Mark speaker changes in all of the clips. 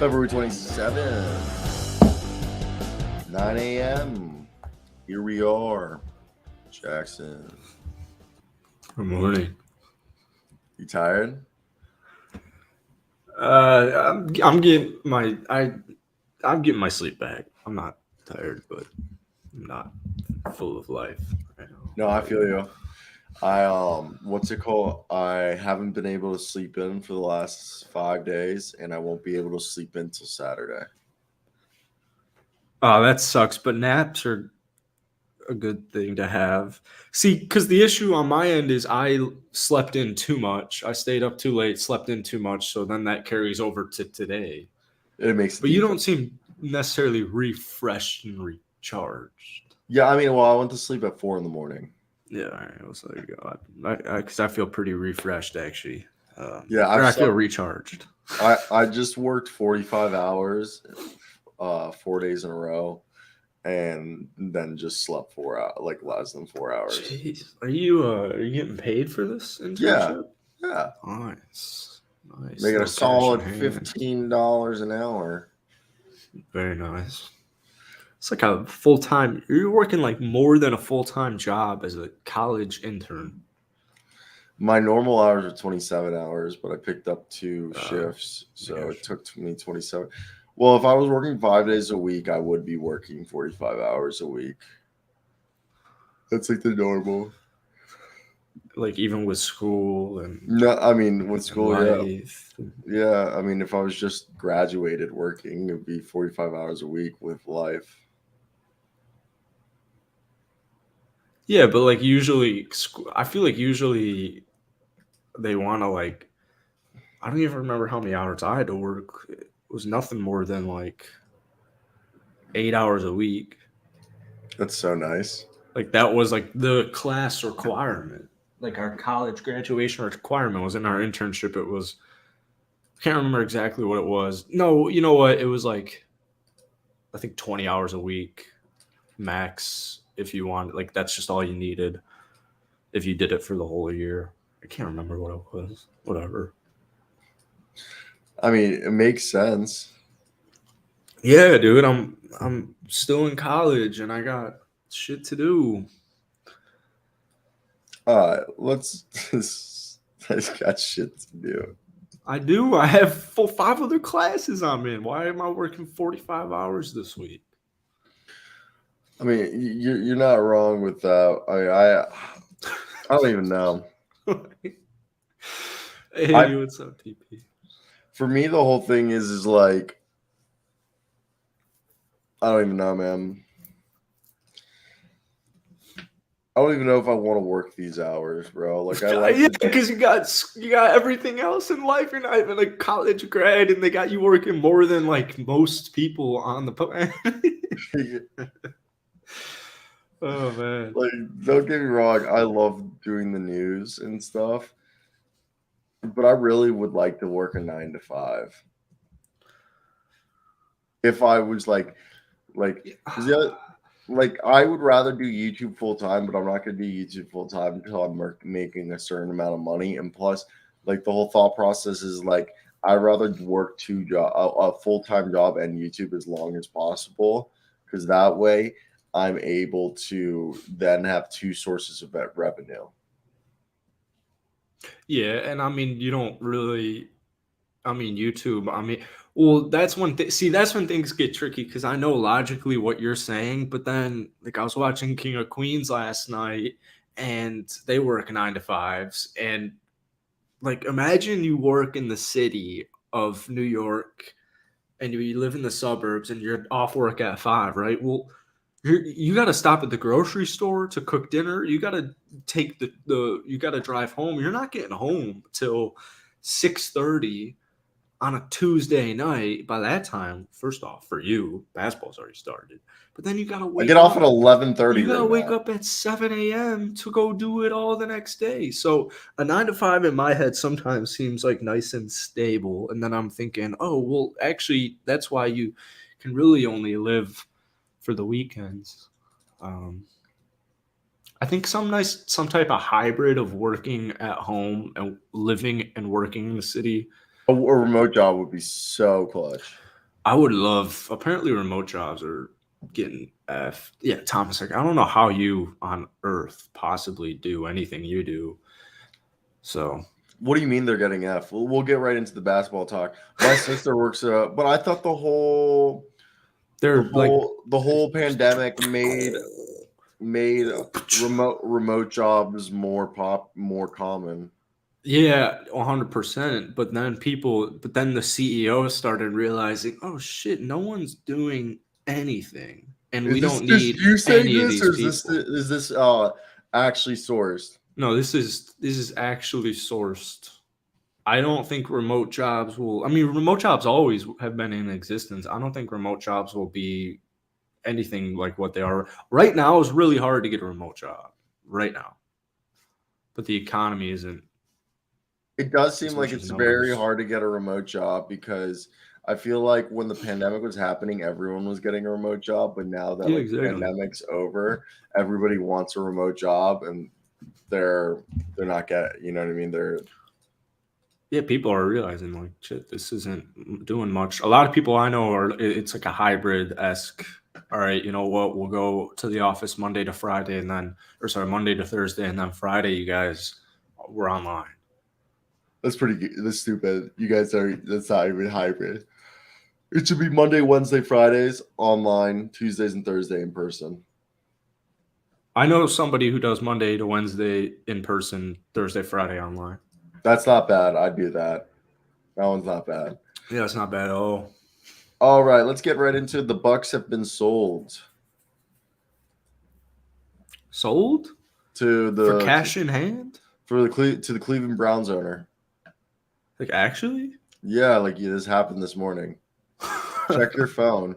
Speaker 1: February 27th, 9 a.m. Here we are, Jackson.
Speaker 2: Good morning.
Speaker 1: You tired?
Speaker 2: I'm getting my sleep back. I'm not tired, but I'm not full of life right now.
Speaker 1: No, I feel you. What's it called? I haven't been able to sleep in for the last 5 days, and I won't be able to sleep in till Saturday.
Speaker 2: Oh, that sucks. But naps are a good thing to have. See, because the issue on my end is I slept in too much. I stayed up too late, slept in too much, so then that carries over to today.
Speaker 1: It makes
Speaker 2: But you don't seem necessarily refreshed and recharged.
Speaker 1: Yeah, I mean, well, I went to sleep at 4 in the morning.
Speaker 2: Yeah, I was like, because I feel pretty refreshed actually.
Speaker 1: Yeah,
Speaker 2: I feel recharged.
Speaker 1: I just worked 45 hours, 4 days in a row, and then just slept 4 hours, like less than 4 hours.
Speaker 2: Jeez, are you getting paid for this internship?
Speaker 1: Yeah.
Speaker 2: Nice.
Speaker 1: Making a solid $15 an hour.
Speaker 2: Very nice. It's like a full-time. You're working like more than a full-time job as a college intern.
Speaker 1: My normal hours are 27 hours, but I picked up 2 shifts, so it took me 27. Well, if I was working 5 days a week, I would be working 45 hours a week. That's like the normal.
Speaker 2: Like even with school and
Speaker 1: no, I mean with school,
Speaker 2: life.
Speaker 1: yeah. I mean, if I was just graduated working, it'd be 45 hours a week with life.
Speaker 2: Yeah, but like usually, I feel like usually they want to like. I don't even remember how many hours I had to work. It was nothing more than like 8 hours a week.
Speaker 1: That's so nice.
Speaker 2: Like that was like the class requirement. Like our college graduation requirement was in our internship. It was, I can't remember exactly what it was. No, you know what? It was like, I think 20 hours a week max if you want. Like that's just all you needed if you did it for the whole year. I can't remember what it was. Whatever.
Speaker 1: I mean, it makes sense.
Speaker 2: Yeah, dude. I'm still in college and I got shit to do.
Speaker 1: Let's. I got shit to do.
Speaker 2: I do. I have 5 other classes I'm in. Why am I working 45 hours this week?
Speaker 1: I mean, you're not wrong with that. I don't even know.
Speaker 2: Hey, what's up, TP?
Speaker 1: For me, the whole thing is like, I don't even know, man. I don't even know if I want to work these hours, bro. Like I like,
Speaker 2: yeah, because you got everything else in life. You're not even a college grad, and they got you working more than like most people on the planet. Oh man!
Speaker 1: Like, don't get me wrong. I love doing the news and stuff, but I really would like to work a 9 to 5. If I was like, like I would rather do YouTube full time, but I'm not going to do YouTube full time until I'm making a certain amount of money. And plus, like the whole thought process is like I'd rather work a full time job and YouTube as long as possible, because that way I'm able to then have 2 sources of revenue.
Speaker 2: Yeah, and I mean, you don't really. I mean, YouTube. I mean, well, that's when that's when things get tricky because I know logically what you're saying, but then like I was watching King of Queens last night, and they work 9 to 5s, and like imagine you work in the city of New York, and you live in the suburbs, and you're off work at 5, right? Well, you got to stop at the grocery store to cook dinner. You got to take you got to drive home. You're not getting home till 6:30 on a Tuesday night. By that time, first off, for you, basketball's already started. But then you gotta wake
Speaker 1: I get off at 11:30.
Speaker 2: You gotta wake up at 7 a.m. to go do it all the next day. So a 9 to 5 in my head sometimes seems like nice and stable. And then I'm thinking, oh well, actually, that's why you can really only live for the weekends. I think some type of hybrid of working at home and living and working in the city.
Speaker 1: A remote job would be so clutch.
Speaker 2: I would love. Apparently, remote jobs are getting F. Yeah, Thomas. Like, I don't know how you on Earth possibly do anything you do. So
Speaker 1: What do you mean they're getting F? We'll get right into the basketball talk. My sister works but I thought
Speaker 2: they're like,
Speaker 1: the whole pandemic made remote jobs more common.
Speaker 2: yeah, 100%. But then the CEO started realizing, oh shit, no one's doing anything, and we
Speaker 1: Is this
Speaker 2: don't
Speaker 1: just
Speaker 2: need
Speaker 1: you saying
Speaker 2: any of
Speaker 1: this,
Speaker 2: these
Speaker 1: or
Speaker 2: people.
Speaker 1: is this actually sourced?
Speaker 2: No, this is actually sourced. I don't think remote jobs will. I mean, remote jobs always have been in existence. I don't think remote jobs will be anything like what they are right now. It's really hard to get a remote job right now, but the economy isn't
Speaker 1: It does
Speaker 2: as
Speaker 1: seem like
Speaker 2: much as
Speaker 1: it's very
Speaker 2: numbers.
Speaker 1: hard to get a remote job because I feel like when the pandemic was happening, everyone was getting a remote job. But now that
Speaker 2: Yeah,
Speaker 1: like the
Speaker 2: exactly.
Speaker 1: pandemic's over, everybody wants a remote job, and they're not getting. You know what I mean?
Speaker 2: Yeah, people are realizing like shit, this isn't doing much. A lot of people I know are it's like a hybrid esque. All right, you know what? We'll go to the office Monday to Friday, and then or sorry, Monday to Thursday, and then Friday, you guys were online.
Speaker 1: That's pretty good. That's stupid. You guys are that's not even hybrid. It should be Monday, Wednesday, Fridays online, Tuesdays and Thursday in person.
Speaker 2: I know somebody who does Monday to Wednesday in person, Thursday, Friday online.
Speaker 1: That's not bad. I'd do that. That one's not bad.
Speaker 2: Yeah, that's not bad at all.
Speaker 1: All right, let's get right into it. The Bucks have been sold
Speaker 2: Sold
Speaker 1: to
Speaker 2: for
Speaker 1: the
Speaker 2: cash in hand?
Speaker 1: to the Cleveland Browns owner.
Speaker 2: Like actually?
Speaker 1: Yeah, like this happened this morning. Check your phone.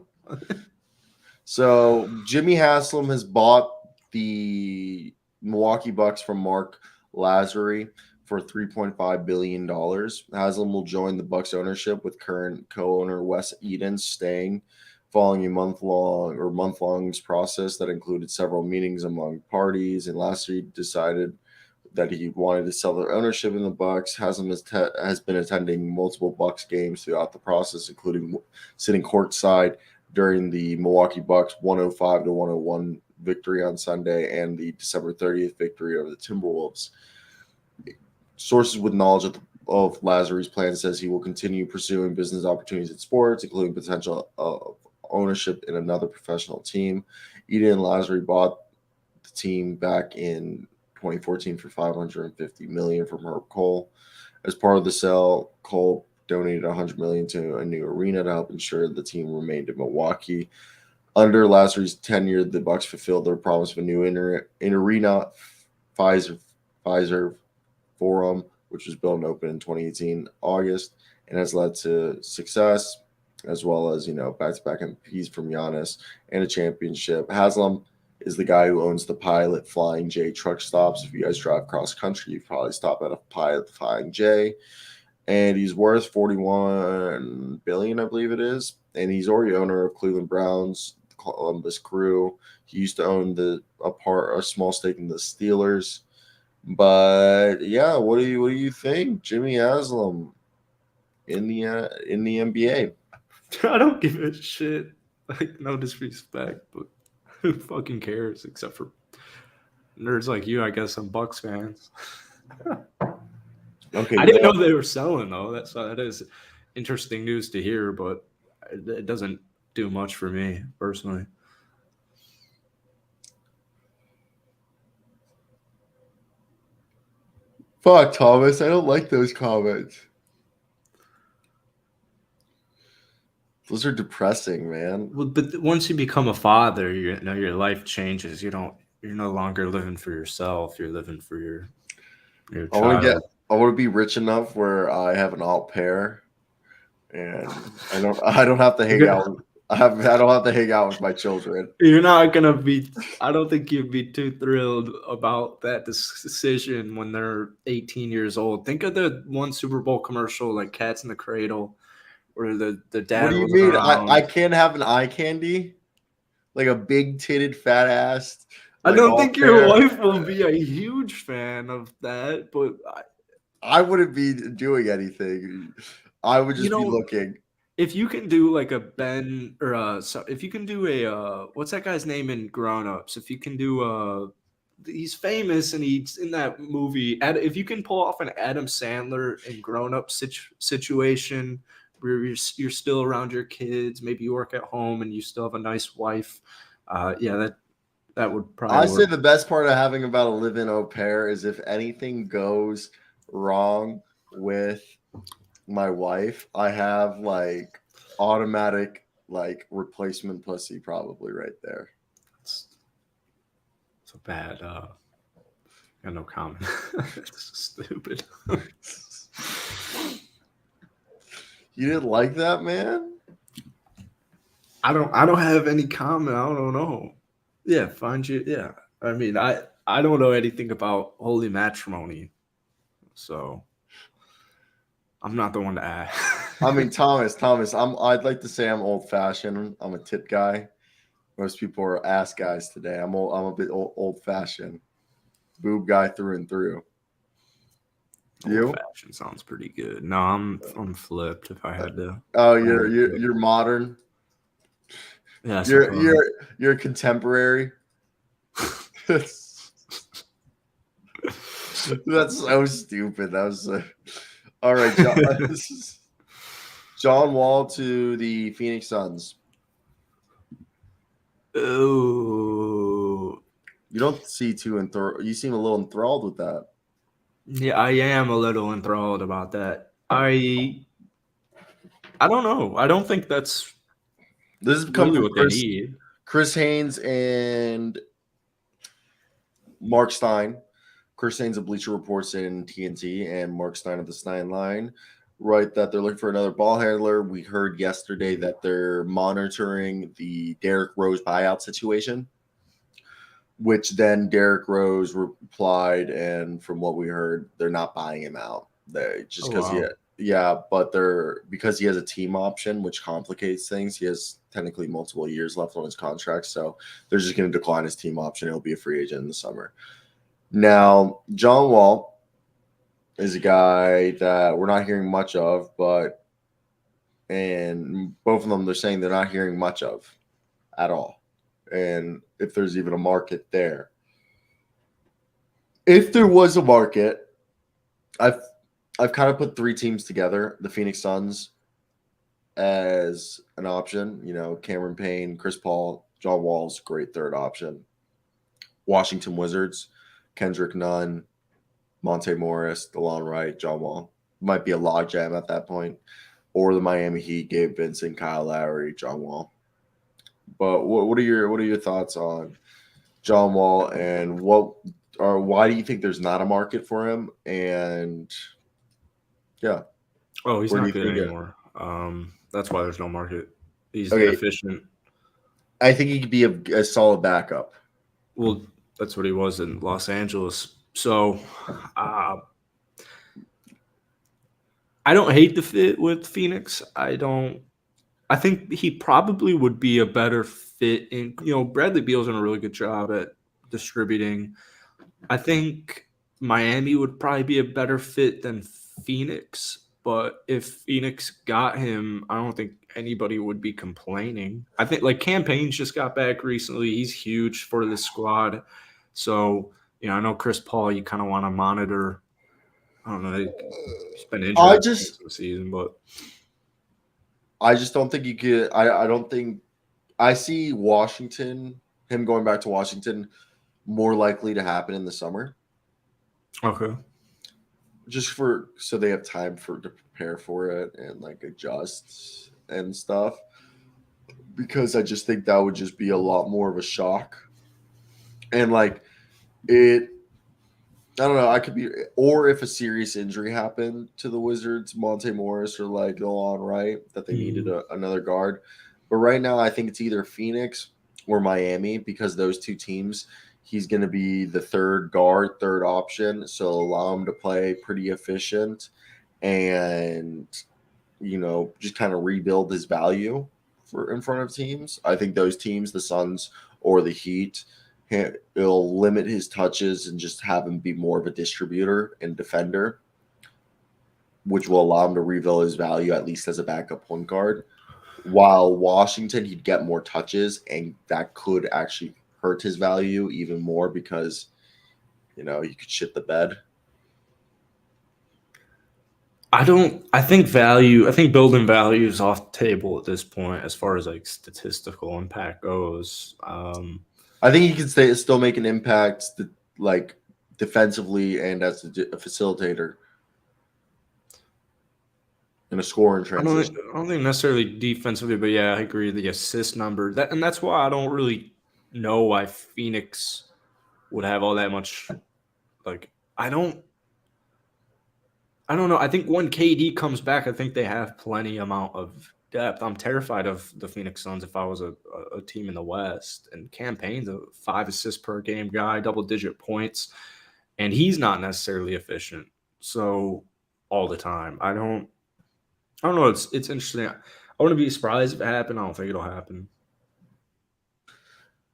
Speaker 1: So Jimmy Haslam has bought the Milwaukee Bucks from Mark Lazary for $3.5 billion. Haslam will join the Bucks ownership with current co-owner Wes Edens staying following a month-long process that included several meetings among parties. And last year he decided that he wanted to sell their ownership in the Bucks. Haslam has been attending multiple Bucks games throughout the process, including sitting courtside during the Milwaukee Bucks 105-101 victory on Sunday and the December 30th victory over the Timberwolves. Sources with knowledge of Lazary's plan says he will continue pursuing business opportunities in sports, including potential ownership in another professional team. Eden and Lazary bought the team back in 2014 for $550 million from Herb Cole. As part of the sale, Cole donated $100 million to a new arena to help ensure the team remained in Milwaukee. Under Lazary's tenure, the Bucks fulfilled their promise of a new arena, Pfizer Forum, which was built and opened in 2018 August, and has led to success as well as back-to-back MVPs from Giannis and a championship. Haslam is the guy who owns the Pilot Flying J truck stops. If you guys drive cross country, you probably stop at a Pilot Flying J. And he's worth $41 billion, I believe it is. And he's already owner of Cleveland Browns, the Columbus Crew. He used to own a small stake in the Steelers. But yeah, what do you think, Jimmy Haslam in the NBA?
Speaker 2: I don't give a shit. Like, no disrespect, but who fucking cares except for nerds like you, I guess, and Bucks fans.
Speaker 1: Okay,
Speaker 2: I didn't know they were selling though. That is interesting news to hear, but it doesn't do much for me personally.
Speaker 1: fuck, Thomas. I don't like those comments. Those are depressing, man.
Speaker 2: Well, but once you become a father, your life changes. You're no longer living for yourself. You're living for your child.
Speaker 1: I want to be rich enough where I have an au pair, and I don't have to hang out. I don't have to hang out with my children.
Speaker 2: You're not gonna be. I don't think you'd be too thrilled about that decision when they're 18 years old. Think of the one Super Bowl commercial, like "Cats in the Cradle," where the
Speaker 1: What
Speaker 2: dad
Speaker 1: do you
Speaker 2: wasn't
Speaker 1: mean?
Speaker 2: around.
Speaker 1: I can't have an eye candy, like a big titted fat ass.
Speaker 2: I
Speaker 1: Like
Speaker 2: don't
Speaker 1: au
Speaker 2: think your
Speaker 1: pair.
Speaker 2: wife will be a huge fan of that, but
Speaker 1: I wouldn't be doing anything. I would just be
Speaker 2: know,
Speaker 1: looking.
Speaker 2: if you can do like a Ben or if you can do a what's that guy's name in Grown Ups? If you can do he's famous and he's in that movie. If you can pull off an Adam Sandler in Grown Up situation where you're still around your kids, maybe you work at home and you still have a nice wife. Yeah, that would probably
Speaker 1: I
Speaker 2: work.
Speaker 1: say the best part of having about a live-in au pair is if anything goes wrong with my wife, I have like automatic like replacement pussy probably right there.
Speaker 2: It's a bad. Got no comment. It's stupid.
Speaker 1: You didn't like that, man?
Speaker 2: I don't have any comment. I don't know. Yeah, find you. Yeah, I mean, I don't know anything about holy matrimony, so I'm not the one to ask.
Speaker 1: I mean, Thomas, I'd like to say I'm old-fashioned. I'm a tip guy. Most people are ass guys today. I'm a bit old-fashioned. Boob guy through and through. You?
Speaker 2: Old-fashioned sounds pretty good. No, I'm flipped. If I had to.
Speaker 1: Oh, you're modern.
Speaker 2: Yeah,
Speaker 1: You're a contemporary. That's so stupid. That was all right. John Wall to the Phoenix Suns.
Speaker 2: Oh,
Speaker 1: You don't see too you seem a little enthralled with that.
Speaker 2: yeah, I am a little enthralled about that. I don't know. I don't think that's
Speaker 1: This has come
Speaker 2: really
Speaker 1: from
Speaker 2: what they need.
Speaker 1: Chris Haynes and Mark Stein. Chris Haynes of Bleacher Reports in TNT and Mark Stein of the Stein Line write that they're looking for another ball handler. We heard yesterday that they're monitoring the Derrick Rose buyout situation, which then Derrick Rose replied, and from what we heard, they're not buying him out. They just because because he has a team option, which complicates things. He has technically multiple years left on his contract, so they're just going to decline his team option. He'll be a free agent in the summer. Now, John Wall is a guy that we're not hearing much of, and both of them they're saying they're not hearing much of at all. And if there's even a market there. If there was a market, I've kind of put three teams together. The Phoenix Suns as an option. You know, Cameron Payne, Chris Paul, John Wall's great third option. Washington Wizards, Kendrick Nunn, Monte Morris, DeLon Wright, John Wall. Might be a logjam at that point. Or the Miami Heat, Gabe Vincent, Kyle Lowry, John Wall. But what are your thoughts on John Wall and why do you think there's not a market for him? And yeah.
Speaker 2: Oh, he's not good anymore. That's why there's no market. He's inefficient.
Speaker 1: I think he could be a solid backup.
Speaker 2: Well, that's what he was in Los Angeles. So I don't hate the fit with Phoenix. I think he probably would be a better fit in, Bradley Beal's done a really good job at distributing. I think Miami would probably be a better fit than Phoenix, but if Phoenix got him, I don't think anybody would be complaining. I think like Cam Payne's just got back recently. He's huge for the squad. So, I know Chris Paul, you kind of want to monitor. I don't know. He's been injured this season, but
Speaker 1: I just don't think you could. I don't think I see him going back to Washington, more likely to happen in the summer.
Speaker 2: Okay.
Speaker 1: Just so they have time to prepare for it and like adjust and stuff. Because I just think that would just be a lot more of a shock. And like I don't know. I could be, or if a serious injury happened to the Wizards, Monte Morris or like DeLon Wright, that they needed another guard. But right now, I think it's either Phoenix or Miami because those two teams, he's going to be the third option. So allow him to play pretty efficient and, just kind of rebuild his value in front of teams. I think those teams, the Suns or the Heat, it'll limit his touches and just have him be more of a distributor and defender. which will allow him to rebuild his value at least as a backup point guard. While Washington, he'd get more touches, and that could actually hurt his value even more because, you could shit the bed.
Speaker 2: I think building value is off the table at this point as far as like statistical impact goes.
Speaker 1: I think he can still make an impact, like defensively and as a facilitator in a scoring transition.
Speaker 2: I don't think necessarily defensively, but yeah, I agree. The assist number that's why I don't really know why Phoenix would have all that much. Like, I don't know. I think when KD comes back, I think they have plenty amount of depth. I'm terrified of the Phoenix Suns if I was a team in the West. And Cam Payne's a 5 assists per game guy, double-digit points, and he's not necessarily efficient. So all the time, I don't know. It's interesting. I wouldn't be surprised if it happened. I don't think it'll happen.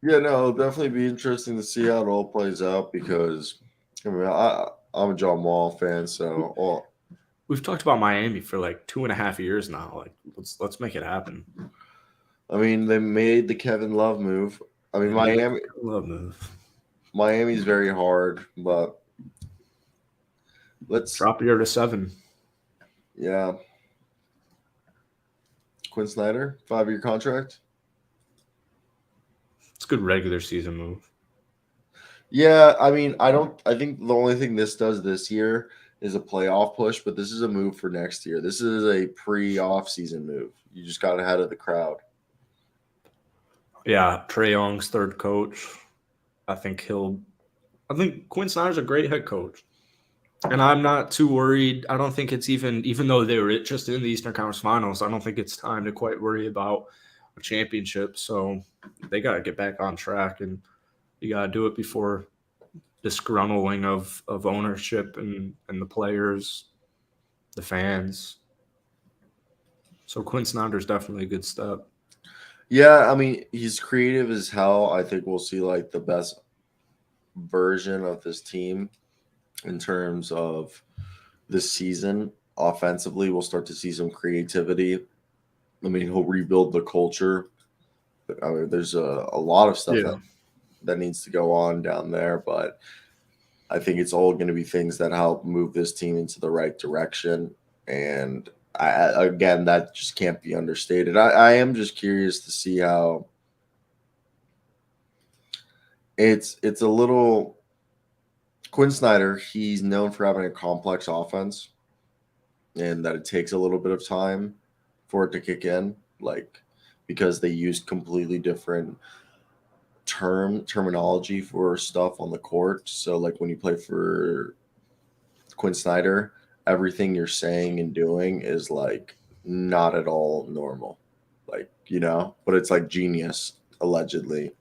Speaker 1: Yeah, no, it'll definitely be interesting to see how it all plays out because I'm a John Wall fan, so
Speaker 2: we've talked about Miami for like 2.5 years now. Like, let's make it happen.
Speaker 1: I mean, they made the Kevin Love move. I mean, Miami's very hard, but let's
Speaker 2: drop here to 7.
Speaker 1: Yeah. Quinn Snyder, 5-year contract.
Speaker 2: It's a good regular season move.
Speaker 1: Yeah, I mean, I think the only thing this does this year is a playoff push, but this is a move for next year. This is a pre-off season move. You just got ahead of the crowd.
Speaker 2: Yeah, Trae Young's third coach. I think Quinn Snyder's a great head coach. And I'm not too worried. I don't think it's even though they were just in the Eastern Conference Finals, I don't think it's time to quite worry about a championship. So they got to get back on track, and you got to do it before disgruntling of ownership and the players, the fans. So Quinn Snyder's definitely a good step.
Speaker 1: Yeah, I mean, he's creative as hell. I think we'll see like the best version of this team in terms of this season. Offensively, we'll start to see some creativity. I mean, he'll rebuild the culture. I mean, there's a lot of stuff that needs to go on down there, but I think it's all going to be things that help move this team into the right direction. And again, that just can't be understated. I am just curious to see how it's a little Quinn Snyder. He's known for having a complex offense and that it takes a little bit of time for it to kick in, like because they use completely different terminology for stuff on the court. So like when you play for Quinn Snyder, everything you're saying and doing is like not at all normal, like, but it's like genius allegedly,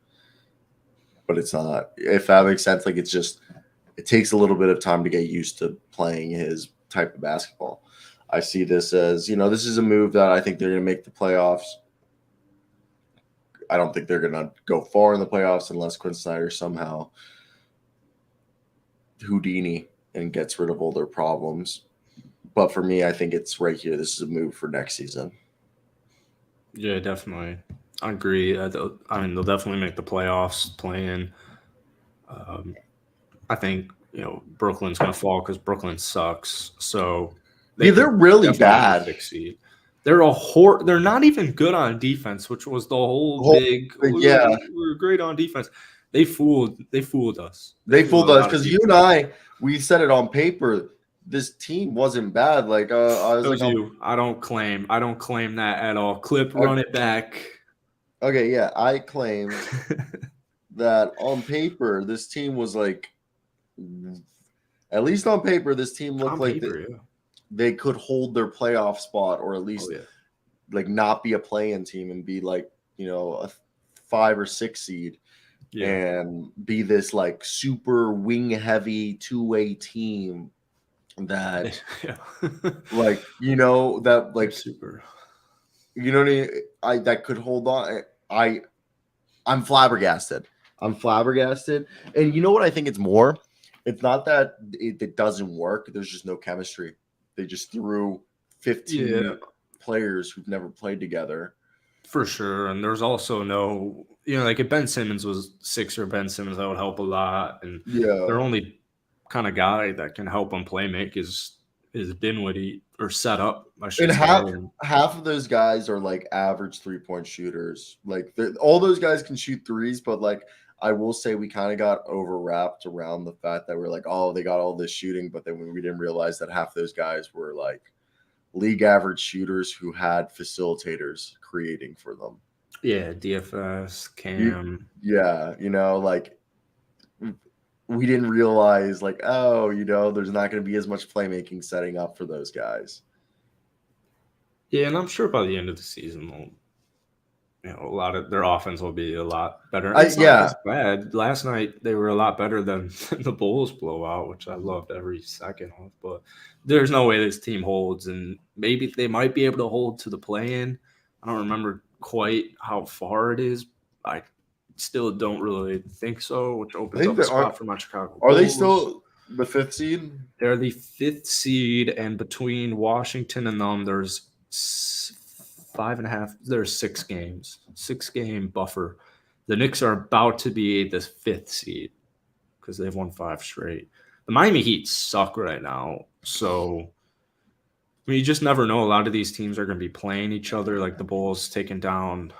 Speaker 1: but it's not, if that makes sense. Like it takes a little bit of time to get used to playing his type of basketball. I see this as, this is a move that I think they're going to make the playoffs. I don't think they're going to go far in the playoffs unless Quinn Snyder somehow Houdini and gets rid of all their problems. But for me, I think it's right here. This is a move for next season.
Speaker 2: Yeah, definitely. I agree. They'll definitely make the playoffs playing. I think, Brooklyn's going to fall because Brooklyn sucks. So
Speaker 1: they're really bad.
Speaker 2: Succeed. They're not even good on defense, which was the whole big.
Speaker 1: Yeah,
Speaker 2: we're great on defense. They fooled us.
Speaker 1: They fooled us because you and we said it on paper. This team wasn't bad. Like I was like,
Speaker 2: I don't claim that at all. Clip, run it back.
Speaker 1: Okay, yeah, I claim that on paper this team was like, at least on paper, this team looked they could hold their playoff spot, or at least like not be a play-in team and be like, a 5 or 6 seed and be this like super wing heavy 2-way team that like, that like super, that could hold on. I'm flabbergasted. And you know what I think it's more? It's not that it doesn't work. There's just no chemistry. they just threw 15 players who've never played together.
Speaker 2: For sure. And there's also no, like if Ben Simmons was Sixer, Ben Simmons, that would help a lot. And their only kind of guy that can help him play make is Dinwiddie, or set up, I should
Speaker 1: and
Speaker 2: say.
Speaker 1: half of those guys are like average 3-point shooters. Like all those guys can shoot threes, but like I will say we kind of got overwrapped around the fact that we're like, oh, they got all this shooting, but then we didn't realize that half those guys were like league average shooters who had facilitators creating for them.
Speaker 2: Yeah, DFS, Cam.
Speaker 1: Like we didn't realize like, oh, there's not going to be as much playmaking setting up for those guys.
Speaker 2: Yeah, and I'm sure by the end of the season, a lot of their offense will be a lot better. It's not as bad. Last night they were a lot better than the Bulls blowout, which I loved every second of. But there's no way this team holds, and maybe they might be able to hold to the play-in. I don't remember quite how far it is. I still don't really think so, which opens up a spot for my Chicago Bulls.
Speaker 1: Are they still the 5th seed?
Speaker 2: They're the 5th seed, and between Washington and them, there's 5.5. There's 6 games, 6-game buffer. The Knicks are about to be the 5th seed because they've won 5 straight. The Miami Heat suck right now, so you just never know. A lot of these teams are going to be playing each other. Like the Bulls taking down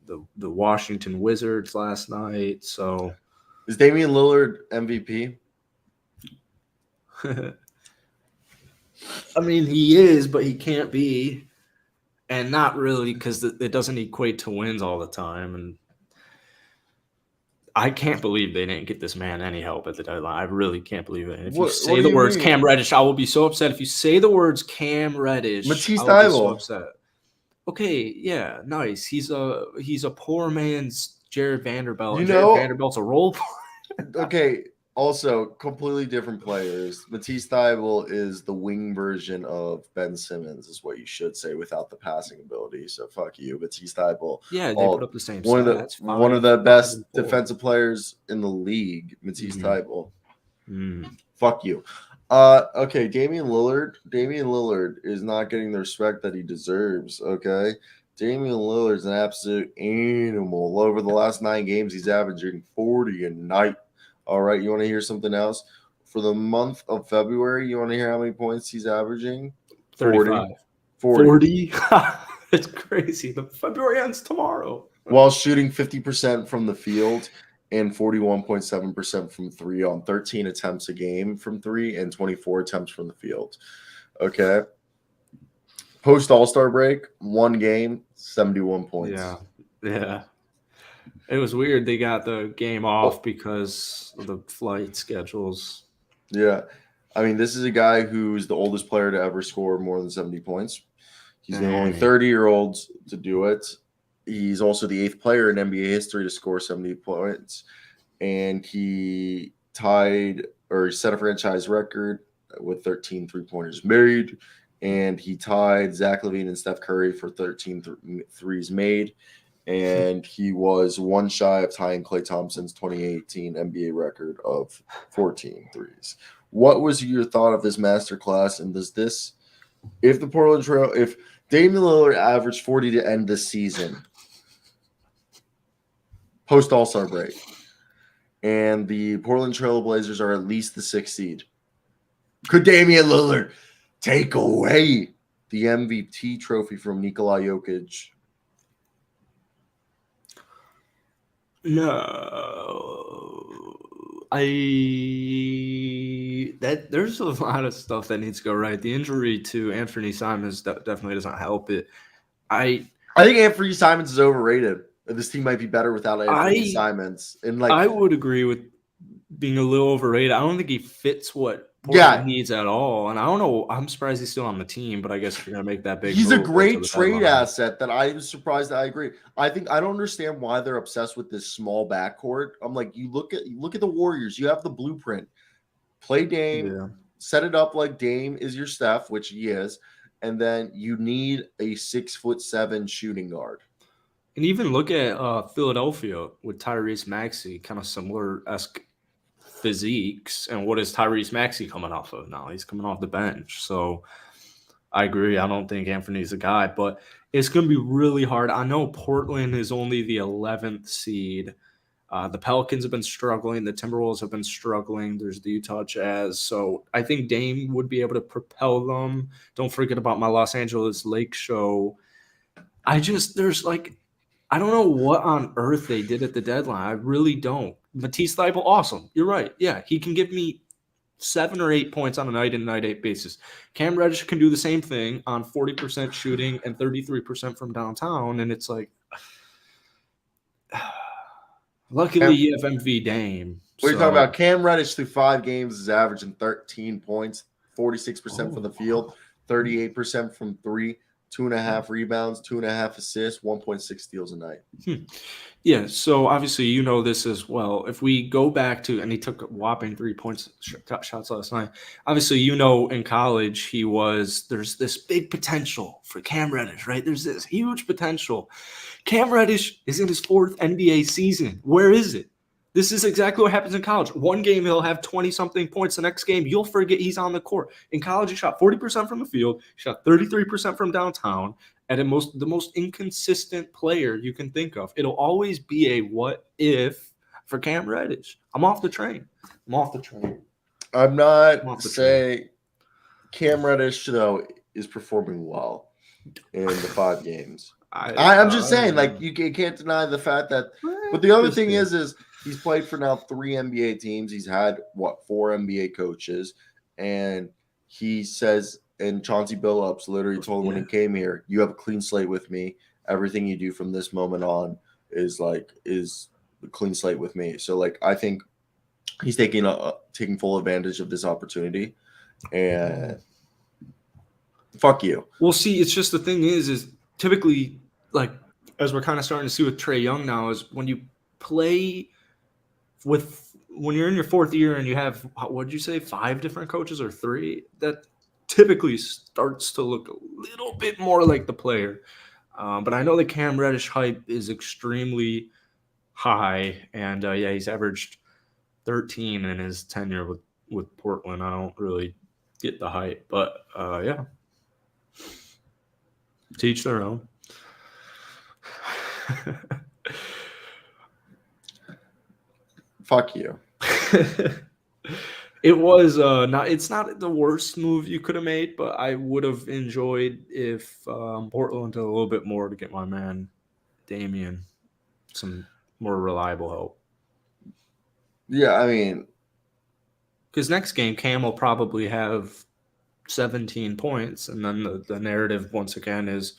Speaker 2: the Washington Wizards last night. So
Speaker 1: is Damian Lillard MVP?
Speaker 2: I mean, he is, but he can't be. And not really, because it doesn't equate to wins all the time. And I can't believe they didn't get this man any help at the deadline. I really can't believe it. And if you say the words Cam Reddish, I will be so upset. If you say the words Cam Reddish,
Speaker 1: Matisse
Speaker 2: I will be so upset. Okay, yeah, nice. He's a poor man's Jared Vanderbilt. Jared Vanderbilt's a role player.
Speaker 1: Okay. Also, completely different players. Matisse Thybulle is the wing version of Ben Simmons, is what you should say, without the passing ability. So fuck you, Matisse Thybulle.
Speaker 2: Yeah, they put up the same
Speaker 1: stats. One of the best defensive players in the league, Matisse Thybulle. Fuck you. Okay, Damian Lillard. Damian Lillard is not getting the respect that he deserves. Okay, Damian Lillard's an absolute animal. Over the last 9 games, he's averaging 40 a night. All right, you want to hear something else? For the month of February, you want to hear how many points he's averaging?
Speaker 2: 35. 40? It's crazy. The February ends tomorrow.
Speaker 1: While shooting 50% from the field and 41.7% from 3 on 13 attempts a game from 3 and 24 attempts from the field. Okay. Post All-Star break, 1 game, 71 points.
Speaker 2: Yeah. It was weird they got the game off because of the flight schedules.
Speaker 1: Yeah. I mean, this is a guy who's the oldest player to ever score more than 70 points. He's the only 30-year-old to do it. He's also the 8th player in NBA history to score 70 points. And he set a franchise record with 13 3-pointers made. And he tied Zach LaVine and Steph Curry for 13 threes made. And he was 1 shy of tying Klay Thompson's 2018 NBA record of 14 threes. What was your thought of this masterclass? And if Damian Lillard averaged 40 to end this season, post All-Star break, and the Portland Trail Blazers are at least the 6th seed, could Damian Lillard take away the MVP trophy from Nikola Jokic?
Speaker 2: No, there's a lot of stuff that needs to go right. The injury to Anthony Simons definitely doesn't help it. I
Speaker 1: think Anthony Simons is overrated. This team might be better without Anthony Simons. And
Speaker 2: I would agree with being a little overrated. I don't think he fits what Portland needs at all. And I don't know. I'm surprised he's still on the team, but I guess if you're going to make that big
Speaker 1: he's a great trade asset that I was surprised that I agree. I don't understand why they're obsessed with this small backcourt. I'm like, you look at the Warriors. You have the blueprint. Play Dame, set it up like Dame is your Steph, which he is, and then you need a 6'7" shooting guard.
Speaker 2: And even look at Philadelphia with Tyrese Maxey, kind of similar-esque physiques. And what is Tyrese Maxey coming off of now? He's coming off the bench. So I agree. I don't think Anthony's a guy, but it's going to be really hard. I know Portland is only the 11th seed. The Pelicans have been struggling. The Timberwolves have been struggling. There's the Utah Jazz. So I think Dame would be able to propel them. Don't forget about my Los Angeles Lake show. I don't know what on earth they did at the deadline. I really don't. Matisse Thybulle, awesome. You're right. Yeah, he can give me 7 or 8 points on a night-in, night-out basis. Cam Reddish can do the same thing on 40% shooting and 33% from downtown, and it's like, luckily you have MV Dame.
Speaker 1: We're talking about Cam Reddish through 5 games is averaging 13 points, 46% from the field, 38% from 3, 2.5 rebounds, 2.5 assists, 1.6 steals a night.
Speaker 2: Yeah, so obviously you know this as well. If we go back to, and he took a whopping 3 points shots last night. Obviously, you know, in college there's this big potential for Cam Reddish, right? There's this huge potential. Cam Reddish is in his 4th NBA season. Where is it? This is exactly what happens in college. One game, he'll have 20-something points. The next game, you'll forget he's on the court. In college, he shot 40% from the field, shot 33% from downtown, and the most inconsistent player you can think of. It'll always be a what if for Cam Reddish. I'm off the train.
Speaker 1: I'm not saying Cam Reddish, though, is performing well in the 5 games. I'm just saying, like, you can't deny the fact that. But the other thing is he's played for now 3 NBA teams. He's had 4 NBA coaches, and he says, and Chauncey Billups literally told him when he came here, "You have a clean slate with me. Everything you do from this moment on is a clean slate with me." So, like, I think he's taking full advantage of this opportunity, and fuck you.
Speaker 2: Well, see, it's just the thing is typically, like, as we're kind of starting to see with Trae Young now, is when you play when you're in your 4th year and you have, what did you say, 5 different coaches or 3, that typically starts to look a little bit more like the player. But I know the Cam Reddish hype is extremely high, and he's averaged 13 in his tenure with Portland. I don't really get the hype, but yeah, teach their own.
Speaker 1: Fuck you.
Speaker 2: It was it's not the worst move you could have made, but I would have enjoyed if Portland did a little bit more to get my man Damian some more reliable help.
Speaker 1: Yeah, I mean,
Speaker 2: because next game Cam will probably have 17 points, and then the narrative once again is,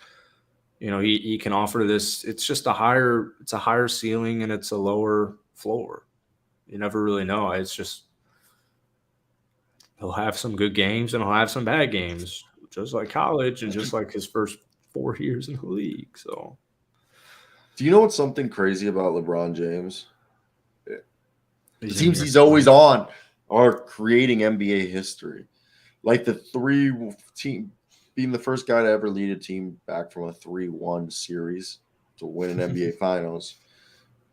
Speaker 2: you know, he can offer this. It's just a higher ceiling and it's a lower floor. You never really know. It's just he'll have some good games and he'll have some bad games, just like college and just like his first 4 years in the league. So,
Speaker 1: do you know what's something crazy about LeBron James? The teams he's always on are creating NBA history. Like the 3 team being the first guy to ever lead a team back from a 3-1 series to win an NBA Finals.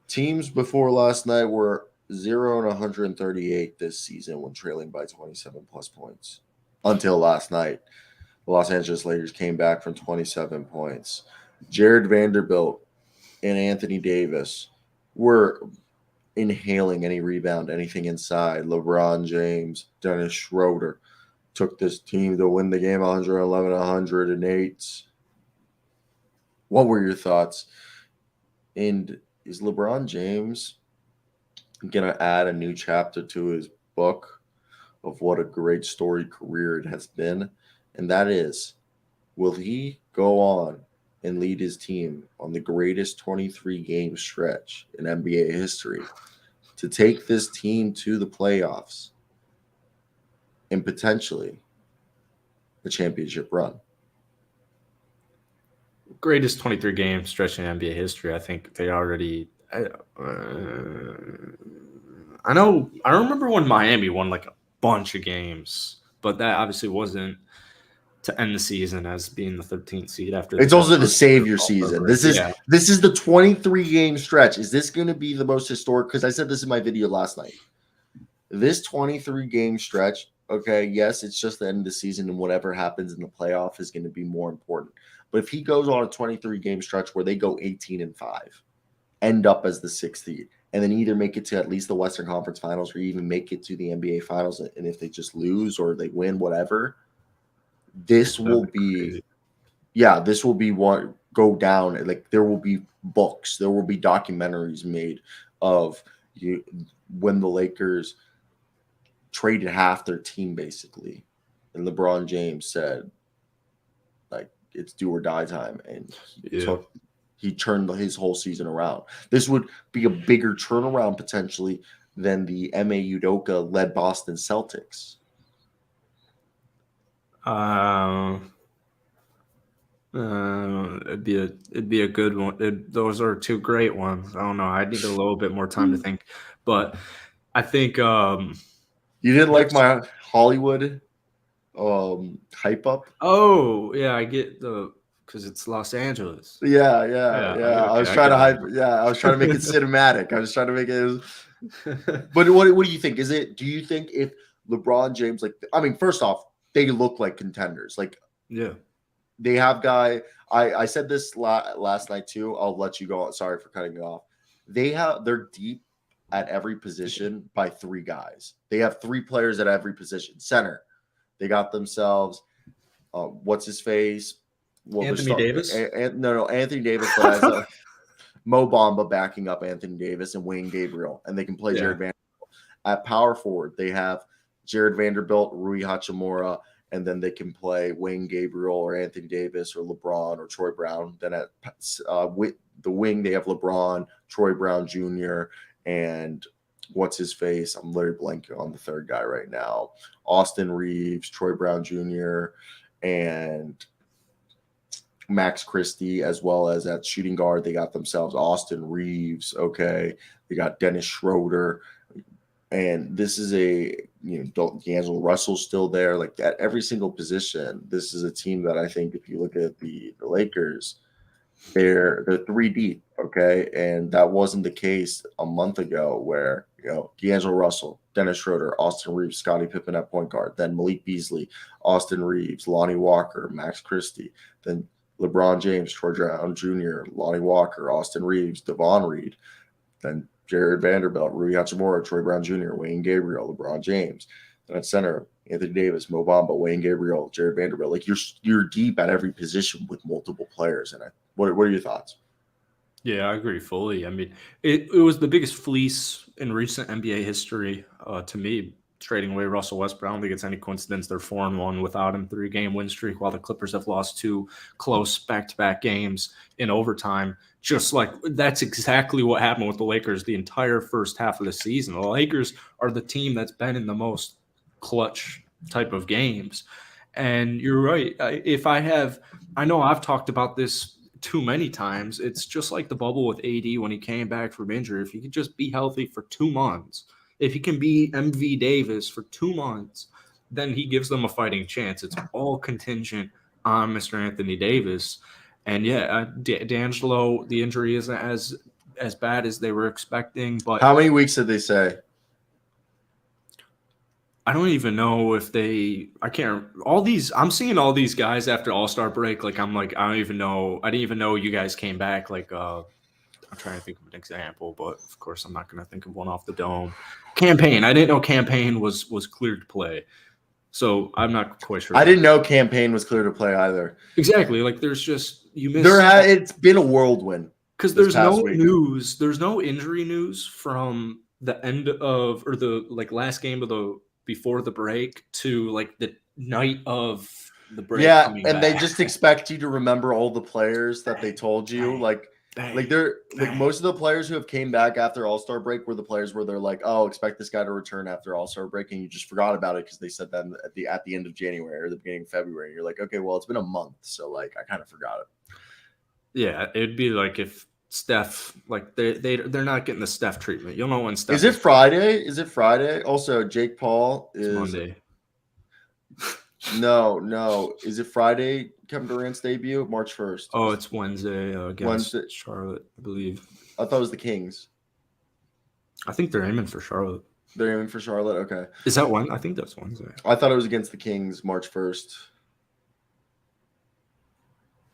Speaker 1: Teams before last night were 0-138 this season when trailing by 27 plus points. Until last night, the Los Angeles Lakers came back from 27 points. Jared Vanderbilt and Anthony Davis were inhaling any rebound, anything inside. LeBron James, Dennis Schroeder took this team to win the game 111-108. What were your thoughts? And is LeBron James going to add a new chapter to his book of what a great story career it has been? And that is, will he go on and lead his team on the greatest 23-game stretch in NBA history to take this team to the playoffs and potentially a championship run?
Speaker 2: Greatest 23-game stretch in NBA history. I think they already. I remember when Miami won like a bunch of games, but that obviously wasn't to end the season as being the 13th seed after.
Speaker 1: It's also the savior season. This is the 23-game stretch. Is this going to be the most historic? Because I said this in my video last night. This 23 game stretch, okay, yes, it's just the end of the season, and whatever happens in the playoff is going to be more important. But if he goes on a 23 game stretch where they go 18-5, end up as the 6th seed, and then either make it to at least the Western Conference Finals or even make it to the NBA Finals, and if they just lose or they win, whatever, this will be, this will be what go down. Like there will be books, there will be documentaries made of you when the Lakers traded half their team basically, and LeBron James said, like, it's do or die time, and he turned his whole season around. This would be a bigger turnaround potentially than the Ime Udoka led Boston Celtics.
Speaker 2: It'd be a good one. Those are two great ones. I don't know. I need a little bit more time to think, but I think
Speaker 1: you didn't like my Hollywood hype up.
Speaker 2: Oh yeah, I get because it's Los Angeles.
Speaker 1: Yeah. I was trying to hype. Yeah, I was trying to make it cinematic. I was trying to make it. But what do you think? Do you think if LeBron James, like, I mean, first off, they look like contenders. Like,
Speaker 2: yeah,
Speaker 1: they have guy. I said this last night too. I'll let you go. Sorry for cutting it off. They're deep at every position by 3 guys. They have 3 players at every position. Center, they got themselves. What's his face? Well,
Speaker 2: Anthony Davis.
Speaker 1: No, Anthony Davis. But has Mo Bamba backing up Anthony Davis and Wayne Gabriel, and they can play Jared Vanderbilt. At power forward, they have Jared Vanderbilt, Rui Hachimura, and then they can play Wayne Gabriel or Anthony Davis or LeBron or Troy Brown. Then at with the wing, they have LeBron, Troy Brown Jr., and what's his face? I'm literally blanking on the third guy right now. Austin Reeves, Troy Brown Jr., and Max Christie, as well as at shooting guard, they got themselves Austin Reeves. Okay. They got Dennis Schroeder. And this is D'Angelo Russell's still there. Like, at every single position, this is a team that I think, if you look at the Lakers, they're 3 deep, okay? And that wasn't the case a month ago where, D'Angelo Russell, Dennis Schroeder, Austin Reeves, Scottie Pippen at point guard, then Malik Beasley, Austin Reeves, Lonnie Walker, Max Christie, then LeBron James, Troy Brown Jr., Lonnie Walker, Austin Reeves, Devon Reed, then Jared Vanderbilt, Rui Hachimura, Troy Brown Jr., Wayne Gabriel, LeBron James. Then at center, Anthony Davis, Mo Bamba, Wayne Gabriel, Jared Vanderbilt. Like, you're deep at every position with multiple players. And what are your thoughts?
Speaker 2: Yeah, I agree fully. I mean, it was the biggest fleece in recent NBA history to me, trading away Russell Westbrook. I don't think it's any coincidence they're 4-1 without him, 3-game win streak, while the Clippers have lost 2 close back-to-back games in overtime. Just like, that's exactly what happened with the Lakers the entire first half of the season. The Lakers are the team that's been in the most clutch type of games. And you're right. I know I've talked about this too many times. It's just like the bubble with AD when he came back from injury. If he could just be healthy for 2 months, if he can be MV Davis for 2 months, then he gives them a fighting chance. It's all contingent on Mr. Anthony Davis. And D'Angelo, the injury isn't as bad as they were expecting. But
Speaker 1: how many weeks did they say?
Speaker 2: I don't even know if I'm seeing all these guys after All-Star break. Like, I'm like, I don't even know. I didn't even know you guys came back. Like, I'm trying to think of an example, but of course I'm not going to think of one off the dome. Campaign. I didn't know Campaign was cleared to play. So I'm not quite sure.
Speaker 1: I didn't know Campaign was clear to play either.
Speaker 2: Exactly. Like, there's just, you miss.
Speaker 1: It's been a whirlwind.
Speaker 2: Because there's no news. There's no injury news from the end of, or the last game of before the break to the night of the break.
Speaker 1: Yeah, and back. They just expect you to remember all the players that they told you. Most of the players who have came back after All-Star break were the players where they're like, oh, expect this guy to return after All-Star break, and you just forgot about it because they said that at the end of January or the beginning of February. And you're like, okay, well, it's been a month, so I kind of forgot it.
Speaker 2: Yeah, it'd be like if Steph, they're not getting the Steph treatment. You'll know when Steph.
Speaker 1: Is it Friday? Also, Jake Paul is
Speaker 2: Monday.
Speaker 1: No. Is it Friday? Kevin Durant's debut, March 1st.
Speaker 2: Oh, it's Wednesday against Charlotte, I believe.
Speaker 1: I thought it was the Kings.
Speaker 2: I think they're aiming for Charlotte.
Speaker 1: They're aiming for Charlotte. Okay.
Speaker 2: Is that one? I think that's Wednesday.
Speaker 1: I thought it was against the Kings March 1st.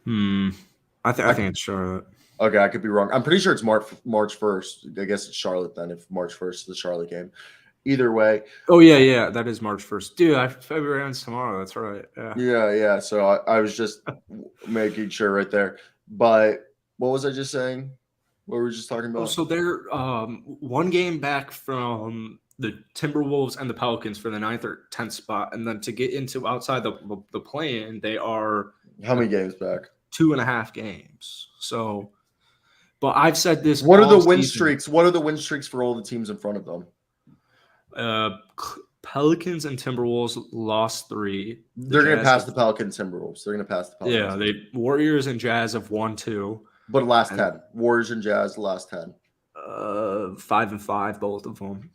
Speaker 2: I think it's Charlotte.
Speaker 1: Okay, I could be wrong. I'm pretty sure it's March 1st. I guess it's Charlotte then. If March 1st is the Charlotte game. Either way.
Speaker 2: Oh yeah, that is March 1st, dude. February ends tomorrow. That's right.
Speaker 1: Yeah. So I was just making sure right there. But what was I just saying? What were we just talking about?
Speaker 2: So they're one game back from the Timberwolves and the Pelicans for the 9th or 10th spot, and then to get into outside the play-in, they are
Speaker 1: how many games back?
Speaker 2: 2.5 games. So, but I've said this.
Speaker 1: What are the win streaks? What are the win streaks for all the teams in front of them?
Speaker 2: Pelicans and Timberwolves lost 3.
Speaker 1: They're going to pass the Pelicans Timberwolves. They're going to pass the Pelicans.
Speaker 2: Yeah, Warriors and Jazz have won 2.
Speaker 1: But last 10. Warriors and Jazz, last 10.
Speaker 2: 5-5, both of them.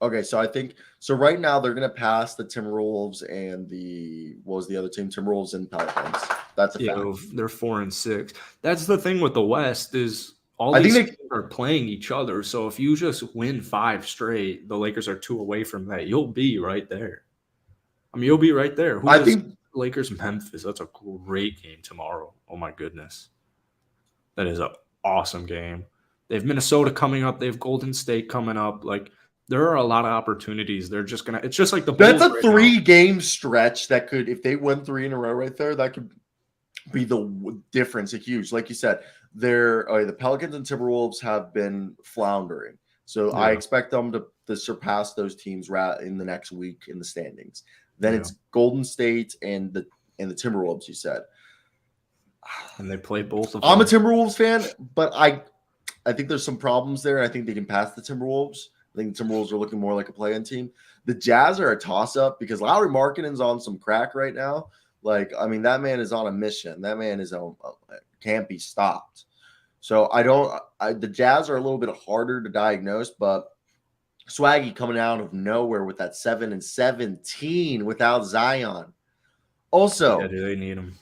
Speaker 1: Okay, so I think right now they're going to pass the Timberwolves and what was the other team? Timberwolves and Pelicans. That's a fact.
Speaker 2: They're 4-6. That's the thing with the West is all these teams are playing each other. So if you just win 5 straight, the Lakers are 2 away from that. You'll be right there. I mean, you'll be right there. I think Lakers Memphis. That's a great game tomorrow. Oh my goodness, that is an awesome game. They have Minnesota coming up. They have Golden State coming up. Like there are a lot of opportunities. They're just gonna. It's just like the Bulls.
Speaker 1: That's a 3-game stretch that could, if they win 3 in a row right there, that could be the difference. Huge, like you said. The Pelicans and Timberwolves have been floundering, so I expect them to surpass those teams in the next week in the standings. Then it's Golden State and the Timberwolves. You said,
Speaker 2: and they play both of them.
Speaker 1: I'm a Timberwolves fan, but I think there's some problems there. I think they can pass the Timberwolves. I think the Timberwolves are looking more like a play-in team. The Jazz are a toss-up because Lauri Markkanen's on some crack right now. Like, I mean, that man is on a mission. That man is can't be stopped. So the Jazz are a little bit harder to diagnose, but Swaggy coming out of nowhere with that 7-17 without Zion. Also,
Speaker 2: do they need him?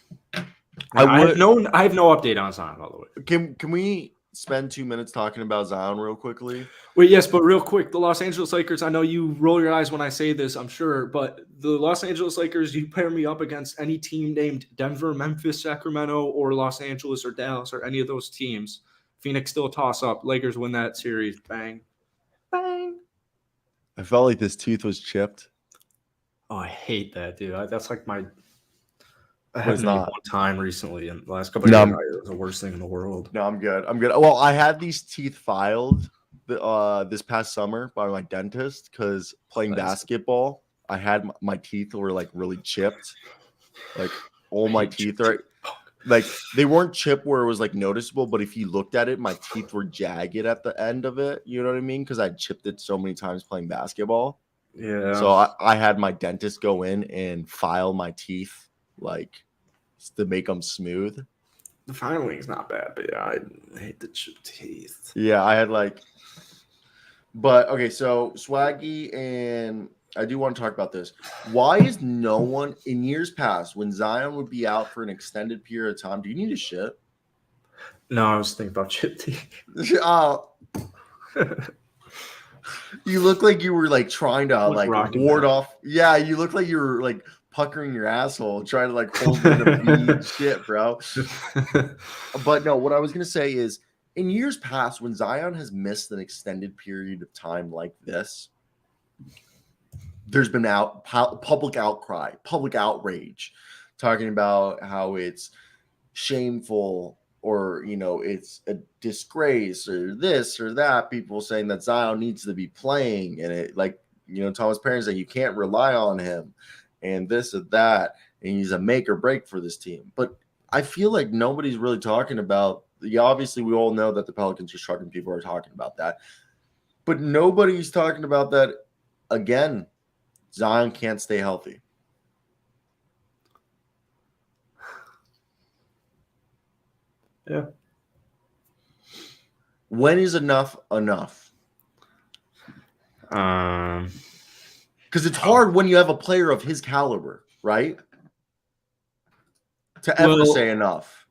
Speaker 2: I have no update on Zion, by the way.
Speaker 1: Can we spend 2 minutes talking about Zion real quickly?
Speaker 2: Wait, yes, but real quick, the Los Angeles Lakers, I know you roll your eyes when I say this, I'm sure, but the Los Angeles Lakers, you pair me up against any team named Denver, Memphis, Sacramento, or Los Angeles or Dallas or any of those teams. Phoenix still toss up. Lakers win that series. Bang. Bang.
Speaker 1: I felt like this tooth was chipped.
Speaker 2: Oh, I hate that, dude. That's like my... I had one time recently in the last couple of years. It was the worst thing in the world.
Speaker 1: No, I'm good. Well, I had these teeth filed this past summer by my dentist because playing basketball, I had my teeth were like really chipped. Like all my teeth are like they weren't chipped where it was like noticeable, but if you looked at it, my teeth were jagged at the end of it. You know what I mean? Because I chipped it so many times playing basketball.
Speaker 2: Yeah.
Speaker 1: So I had my dentist go in and file my teeth like to make them smooth.
Speaker 2: The filing is not bad, but yeah, I hate the chipped teeth.
Speaker 1: Yeah, I had but okay, so Swaggy, and I do want to talk about this. Why is no one in years past when Zion would be out for an extended period of time? Do you need a shit?
Speaker 2: No, I was thinking about chipped teeth.
Speaker 1: You look like you were like trying to ward off. Yeah, you look like you were like puckering your asshole, trying to like hold in the shit, bro. But no, what I was gonna say is, in years past, when Zion has missed an extended period of time like this, there's been public outcry, public outrage, talking about how it's shameful or it's a disgrace or this or that. People saying that Zion needs to be playing, and it Thomas Perrin saying you can't rely on him. And this or that, and he's a make or break for this team. But I feel like nobody's really talking about. Obviously, we all know that the Pelicans are struggling. People are talking about that, but nobody's talking about that. Again, Zion can't stay healthy.
Speaker 2: Yeah.
Speaker 1: When is enough enough? Because it's hard when you have a player of his caliber, right? To ever say enough.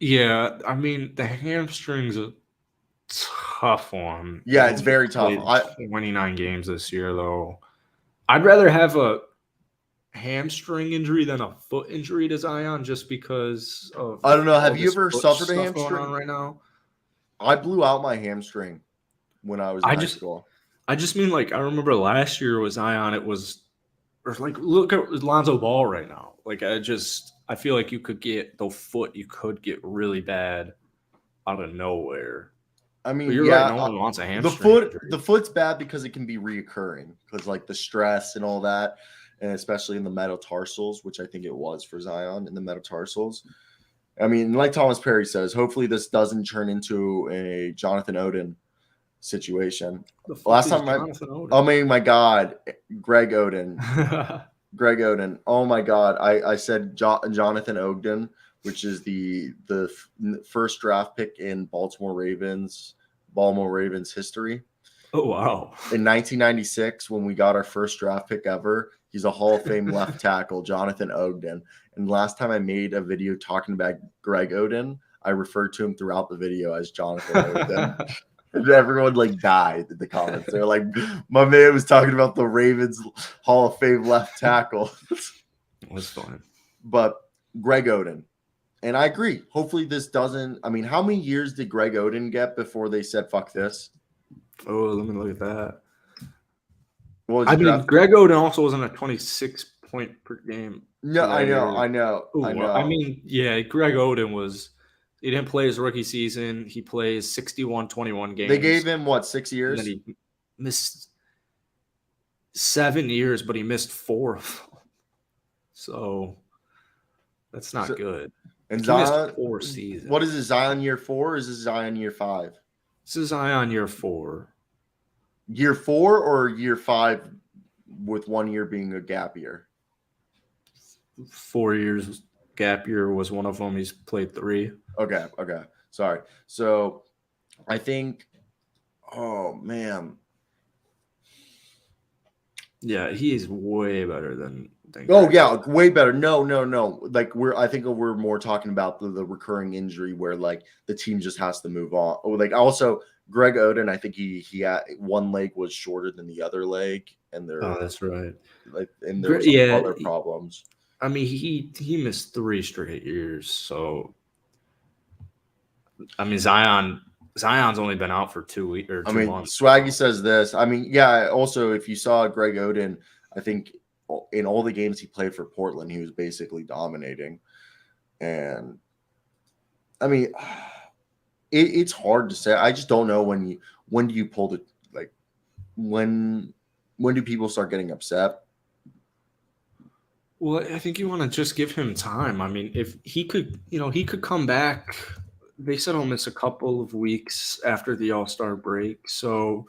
Speaker 2: Yeah, I mean, the hamstrings tough one.
Speaker 1: Yeah, it's very tough.
Speaker 2: Played 29 games this year, though. I'd rather have a hamstring injury than a foot injury to Zion, just because of
Speaker 1: I don't know. Have
Speaker 2: all
Speaker 1: you
Speaker 2: this
Speaker 1: ever
Speaker 2: foot
Speaker 1: suffered a
Speaker 2: stuff going on
Speaker 1: hamstring?
Speaker 2: right now?
Speaker 1: I blew out my hamstring when I was in high school.
Speaker 2: I just mean, like, I remember last year with Zion, it was, or like, look at Lonzo Ball right now. Like, I feel like you could get really bad out of nowhere.
Speaker 1: I mean,
Speaker 2: But you're right, no one wants a hamstring injury.
Speaker 1: The foot's bad because it can be reoccurring because like the stress and all that, and especially in the metatarsals, which I think it was for Zion in the metatarsals. I mean, like Thomas Perry says, hopefully this doesn't turn into a Jonathan Oden situation. Last time oh my God, Greg Oden. Greg Oden. Oh my God. I said Jonathan Ogden, which is the first draft pick in Baltimore Ravens history.
Speaker 2: Oh, wow.
Speaker 1: In 1996, when we got our first draft pick ever, he's a Hall of Fame left tackle, Jonathan Ogden. And last time I made a video talking about Greg Oden, I referred to him throughout the video as Jonathan Ogden. And everyone like died in the comments. They're like, my man was talking about the Ravens Hall of Fame left tackle.
Speaker 2: That's fine.
Speaker 1: But Greg Oden. And I agree. Hopefully this doesn't. I mean, how many years did Greg Oden get before they said, fuck this?
Speaker 2: Oh, let me look at that.
Speaker 1: I mean,
Speaker 2: Greg Oden also wasn't a 26 point per game.
Speaker 1: No, player. I know.
Speaker 2: Ooh, I mean, yeah, Greg Oden was. He didn't play his rookie season. He plays 61, 21 games.
Speaker 1: They gave him, 6 years?
Speaker 2: And then he missed 7 years, but he missed 4 of them. So that's not good.
Speaker 1: And
Speaker 2: he
Speaker 1: Zion,
Speaker 2: missed 4 seasons.
Speaker 1: What is it, Zion year 4 or is this Zion year 5?
Speaker 2: This is Zion year 4.
Speaker 1: Year 4 or year 5 with 1 year being a gap year?
Speaker 2: 4 years gap year was one of them. He's played 3.
Speaker 1: Okay. Sorry. So I think, oh man.
Speaker 2: Yeah, he's way better than
Speaker 1: way better. No. Like I think we're more talking about the recurring injury where like the team just has to move on. Like also Greg Oden, I think he had one leg was shorter than the other leg, and
Speaker 2: that's right.
Speaker 1: Like and there were some other problems.
Speaker 2: I mean, he missed 3 straight years. So, I mean, Zion's only been out for 2 weeks or 2 months.
Speaker 1: Swaggy says this. I mean, yeah. Also, if you saw Greg Oden, I think in all the games he played for Portland, he was basically dominating. And I mean, it's hard to say. I just don't know when do you pull the like when do people start getting upset?
Speaker 2: Well, I think you want to just give him time. I mean, if he could, he could come back. They said he'll miss a couple of weeks after the All-Star break. So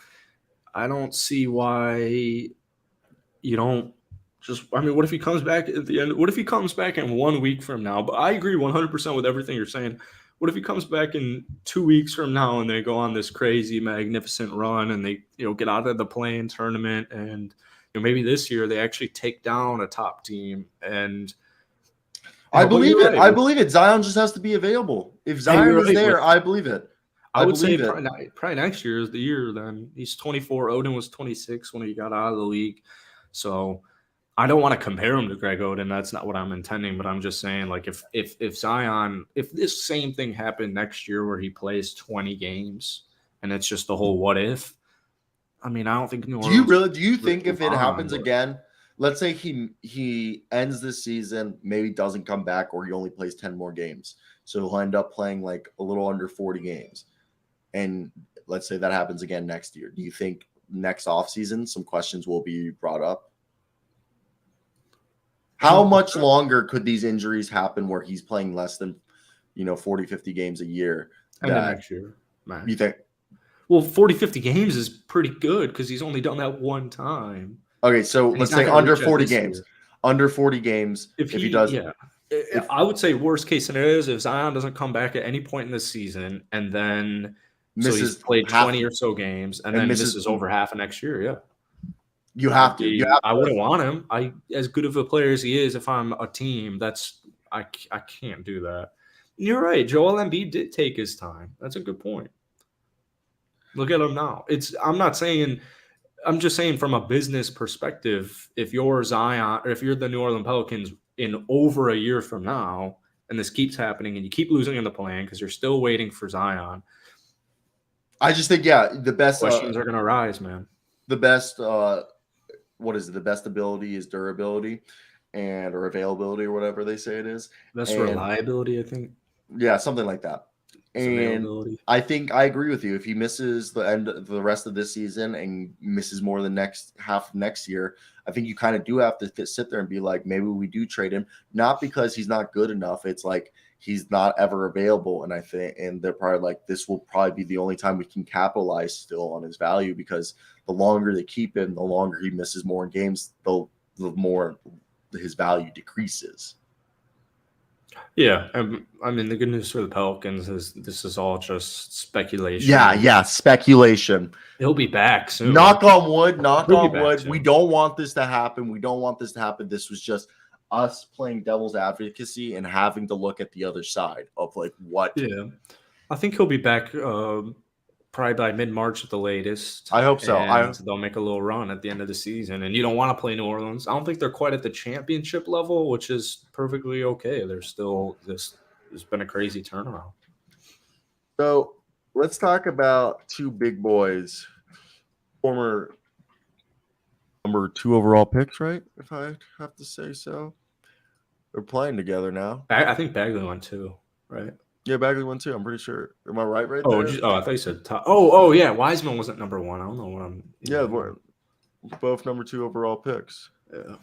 Speaker 2: I don't see why you don't just – I mean, what if he comes back at the end? What if he comes back in 1 week from now? But I agree 100% with everything you're saying. What if he comes back in 2 weeks from now and they go on this crazy, magnificent run and they, get out of the play-in tournament and – maybe this year they actually take down a top team, and
Speaker 1: I believe it. Right. I believe it. Zion just has to be available. If Zion is there, I believe it.
Speaker 2: I would say probably next year is the year. Then he's 24. Oden was 26 when he got out of the league. So I don't want to compare him to Greg Oden. That's not what I'm intending. But I'm just saying, like, if Zion, if this same thing happened next year where he plays 20 games and it's just the whole what if. I mean, I don't think New Orleans.
Speaker 1: Do you think if it happens again, let's say he ends this season, maybe doesn't come back, or he only plays 10 more games, so he'll end up playing like a little under 40 games, and let's say that happens again next year. Do you think next offseason some questions will be brought up? How much longer could these injuries happen where he's playing less than 40, 50 games a year?
Speaker 2: And then next year, man.
Speaker 1: You think?
Speaker 2: Well, 40, 50 games is pretty good because he's only done that one time.
Speaker 1: Okay, so let's say under 40 games. Year. Under 40 games, if he does.
Speaker 2: Yeah. I would say worst case scenario is if Zion doesn't come back at any point in this season and then he's played 20 or so games and then misses over half of next year, yeah.
Speaker 1: You have to.
Speaker 2: I wouldn't want him. As good of a player as he is, if I'm a team, I can't do that. You're right. Joel Embiid did take his time. That's a good point. Look at him now. I'm just saying from a business perspective, if you're Zion or if you're the New Orleans Pelicans in over a year from now, and this keeps happening and you keep losing in the plan because you're still waiting for Zion,
Speaker 1: I just think, yeah, the best
Speaker 2: questions are going to rise, man.
Speaker 1: The best what is it? The best ability is durability or availability or whatever they say it is.
Speaker 2: Best reliability, I think.
Speaker 1: Yeah, something like that. And I think I agree with you. If he misses the rest of this season and misses more than next half next year, I think you kind of do have to sit there and be like, maybe we do trade him, not because he's not good enough. It's like he's not ever available. And they're probably like, this will probably be the only time we can capitalize still on his value, because the longer they keep him, the longer he misses more in games, the more his value decreases.
Speaker 2: Yeah, I mean, the good news for the Pelicans is this is all just speculation.
Speaker 1: Yeah, speculation.
Speaker 2: He'll be back soon.
Speaker 1: Knock on wood. We don't want this to happen. This was just us playing devil's advocacy and having to look at the other side of like what.
Speaker 2: Yeah, I think he'll be back probably by mid-March at the latest.
Speaker 1: I hope so.
Speaker 2: They'll make a little run at the end of the season, and you don't want to play New Orleans. I don't think they're quite at the championship level, which is perfectly okay. There's still this. There's been a crazy turnaround.
Speaker 1: So let's talk about two big boys, former number 2 overall picks, right? If I have to say so. They're playing together now.
Speaker 2: I think Bagley won too, right?
Speaker 1: Yeah, Bagley won too. I'm pretty sure. Am I right there?
Speaker 2: I thought you said top. Oh, yeah. Wiseman wasn't number 1. I don't know what I'm.
Speaker 1: Yeah, we're both number 2 overall picks.
Speaker 2: Yeah.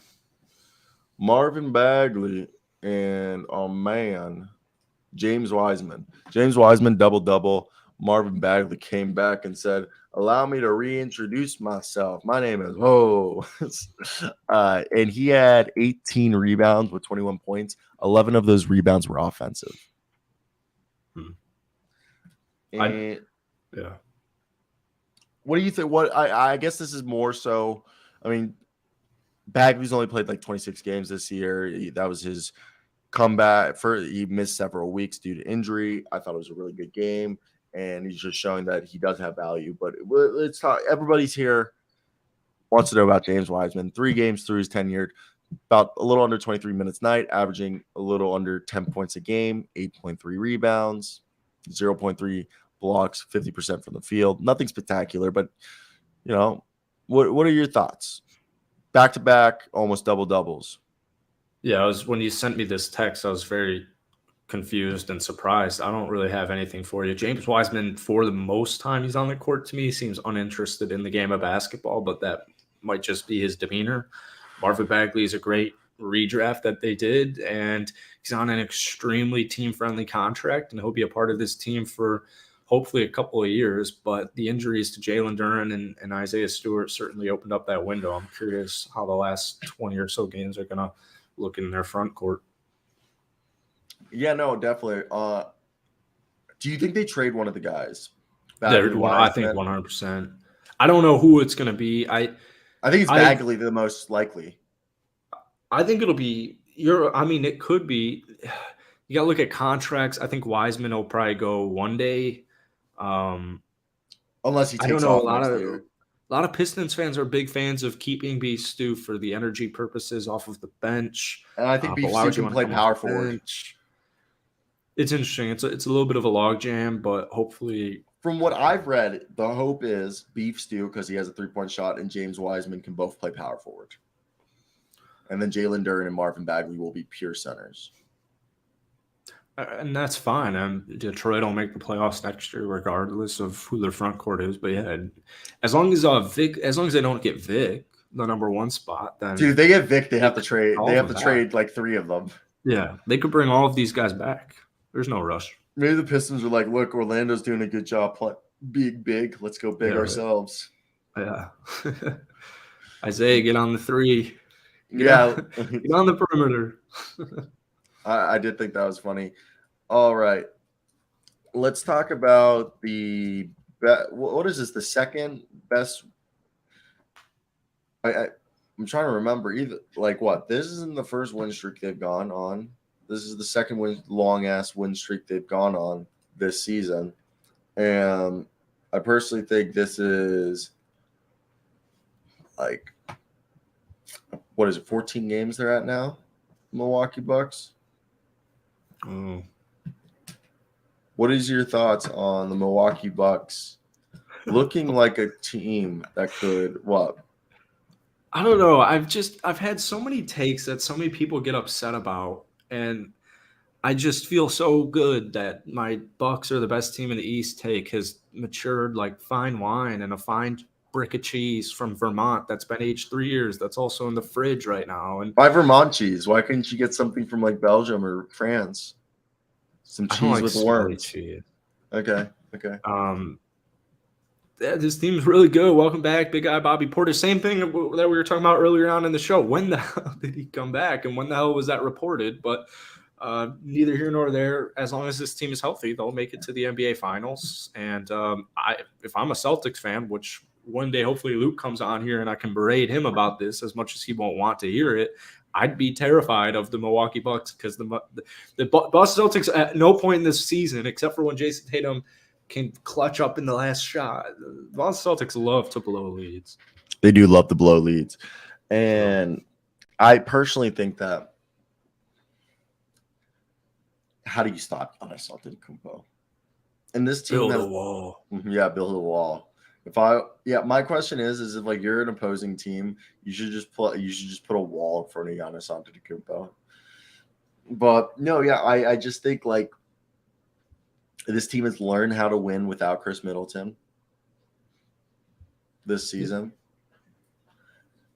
Speaker 1: Marvin Bagley and James Wiseman. James Wiseman double. Marvin Bagley came back and said, "Allow me to reintroduce myself. My name is Ho." And he had 18 rebounds with 21 points. 11 of those rebounds were offensive. And
Speaker 2: yeah.
Speaker 1: What do you think? I guess this is more so. I mean, Bagley's only played like 26 games this year. That was his comeback. He missed several weeks due to injury. I thought it was a really good game, and he's just showing that he does have value. But let's talk. Everybody's here wants to know about James Wiseman. 3 games through his tenure, about a little under 23 minutes a night, averaging a little under 10 points a game, 8.3 rebounds, 0.3 blocks, 50% from the field. Nothing spectacular, but what are your thoughts? Back-to-back, almost double-doubles.
Speaker 2: Yeah, when you sent me this text, I was very confused and surprised. I don't really have anything for you. James Wiseman, for the most time he's on the court, to me, seems uninterested in the game of basketball, but that might just be his demeanor. Marvin Bagley is a great redraft that they did, and he's on an extremely team-friendly contract, and he'll be a part of this team for hopefully a couple of years. But the injuries to Jalen Duren and Isaiah Stewart certainly opened up that window. I'm curious how the last 20 or so games are going to look in their front court.
Speaker 1: Yeah, no, definitely. Do you think they trade one of the guys?
Speaker 2: I think 100%. I don't know who it's going to be. I
Speaker 1: think it's Bagley the most likely.
Speaker 2: I think it'll be it could be. You got to look at contracts. I think Wiseman will probably go one day.
Speaker 1: Unless he takes off next year.
Speaker 2: A lot of Pistons fans are big fans of keeping Beef Stew for the energy purposes off of the bench.
Speaker 1: And I think Beef Stew can play power forward.
Speaker 2: It's interesting. It's a little bit of a logjam, but hopefully.
Speaker 1: From what I've read, the hope is Beef Stew, because he has a 3-point shot, and James Wiseman can both play power forward. And then Jalen Duren and Marvin Bagley will be pure centers.
Speaker 2: And that's fine. Detroit will make the playoffs next year, regardless of who their front court is. But yeah, as long as they don't get Vic, the number 1 spot, then
Speaker 1: dude, they get Vic, they have to trade. They have to trade like 3 of them.
Speaker 2: Yeah, they could bring all of these guys back. There's no rush.
Speaker 1: Maybe the Pistons are like, look, Orlando's doing a good job being big. Let's go big ourselves.
Speaker 2: Yeah. Isaiah, get on the 3.
Speaker 1: Get
Speaker 2: on the perimeter.
Speaker 1: I did think that was funny. All right. Let's talk about what is this? The second best. I'm trying to remember this isn't the first win streak they've gone on. This is the second long ass win streak they've gone on this season. And I personally think this is like, what is it, 14 games they're at now? Milwaukee Bucks.
Speaker 2: Oh.
Speaker 1: What is your thoughts on the Milwaukee Bucks looking like a team that could what?
Speaker 2: I don't know. I've had so many takes that so many people get upset about, and I just feel so good that my Bucks are the best team in the East take has matured like fine wine and a fine brick of cheese from Vermont that's been aged 3 years. That's also in the fridge right now. And
Speaker 1: Why Vermont cheese? Why couldn't you get something from like Belgium or France? Some
Speaker 2: I don't
Speaker 1: cheese
Speaker 2: like
Speaker 1: with
Speaker 2: smelly
Speaker 1: worms.
Speaker 2: cheese.
Speaker 1: Okay.
Speaker 2: Yeah, this team's really good. Welcome back, big guy Bobby Porter. Same thing that we were talking about earlier on in the show. When the hell did he come back, and when the hell was that reported? But neither here nor there. As long as this team is healthy, they'll make it to the NBA Finals. And if I'm a Celtics fan, which one day hopefully Luke comes on here and I can berate him about this as much as he won't want to hear it, I'd be terrified of the Milwaukee Bucks because the Boston Celtics at no point in this season, except for when Jason Tatum can clutch up in the last shot. The Boston Celtics love to blow leads.
Speaker 1: They do love to blow leads. And I personally think that how do you stop Giannis Antetokounmpo? And this team
Speaker 2: Build
Speaker 1: has,
Speaker 2: a wall.
Speaker 1: yeah, build a wall. My question is if like you're an opposing team, you should just put a wall in front of Giannis Antetokounmpo. But no, yeah, I just think like this team has learned how to win without Chris Middleton this season.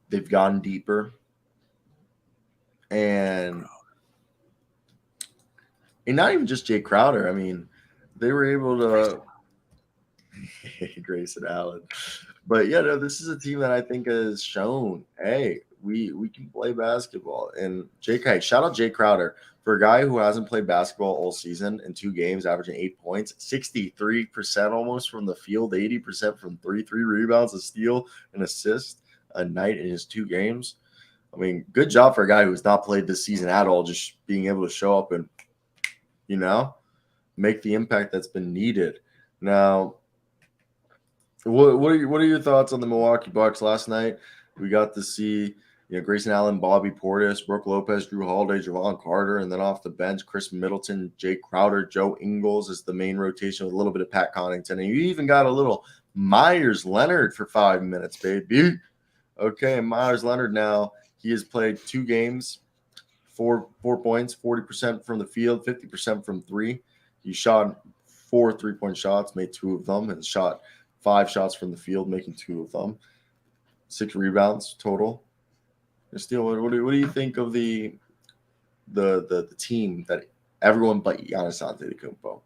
Speaker 1: They've gone deeper. And not even just Jay Crowder. I mean, they were able to Grayson Allen. But yeah, no, this is a team that I think has shown, hey, we can play basketball. And shout out Jay Crowder. For a guy who hasn't played basketball all season in 2 games, averaging 8 points, 63% almost from the field, 80% from 3 rebounds, a steal, and assist a night in his 2 games. I mean, good job for a guy who's not played this season at all, just being able to show up and, make the impact that's been needed. Now, what are your thoughts on the Milwaukee Bucks last night? We got to see Grayson Allen, Bobby Portis, Brooke Lopez, Drew Holiday, Javon Carter, and then off the bench, Chris Middleton, Jay Crowder, Joe Ingles is the main rotation with a little bit of Pat Connaughton. And you even got a little Myers Leonard for 5 minutes, baby. Okay, Myers Leonard now, he has played 2 games, 4 points, 40% from the field, 50% from 3. He shot 4 3-point shots, made 2 of them, and shot 5 shots from the field, making 2 of them. 6 rebounds total. Steele, what do you think of the team that everyone but Giannis Antetokounmpo?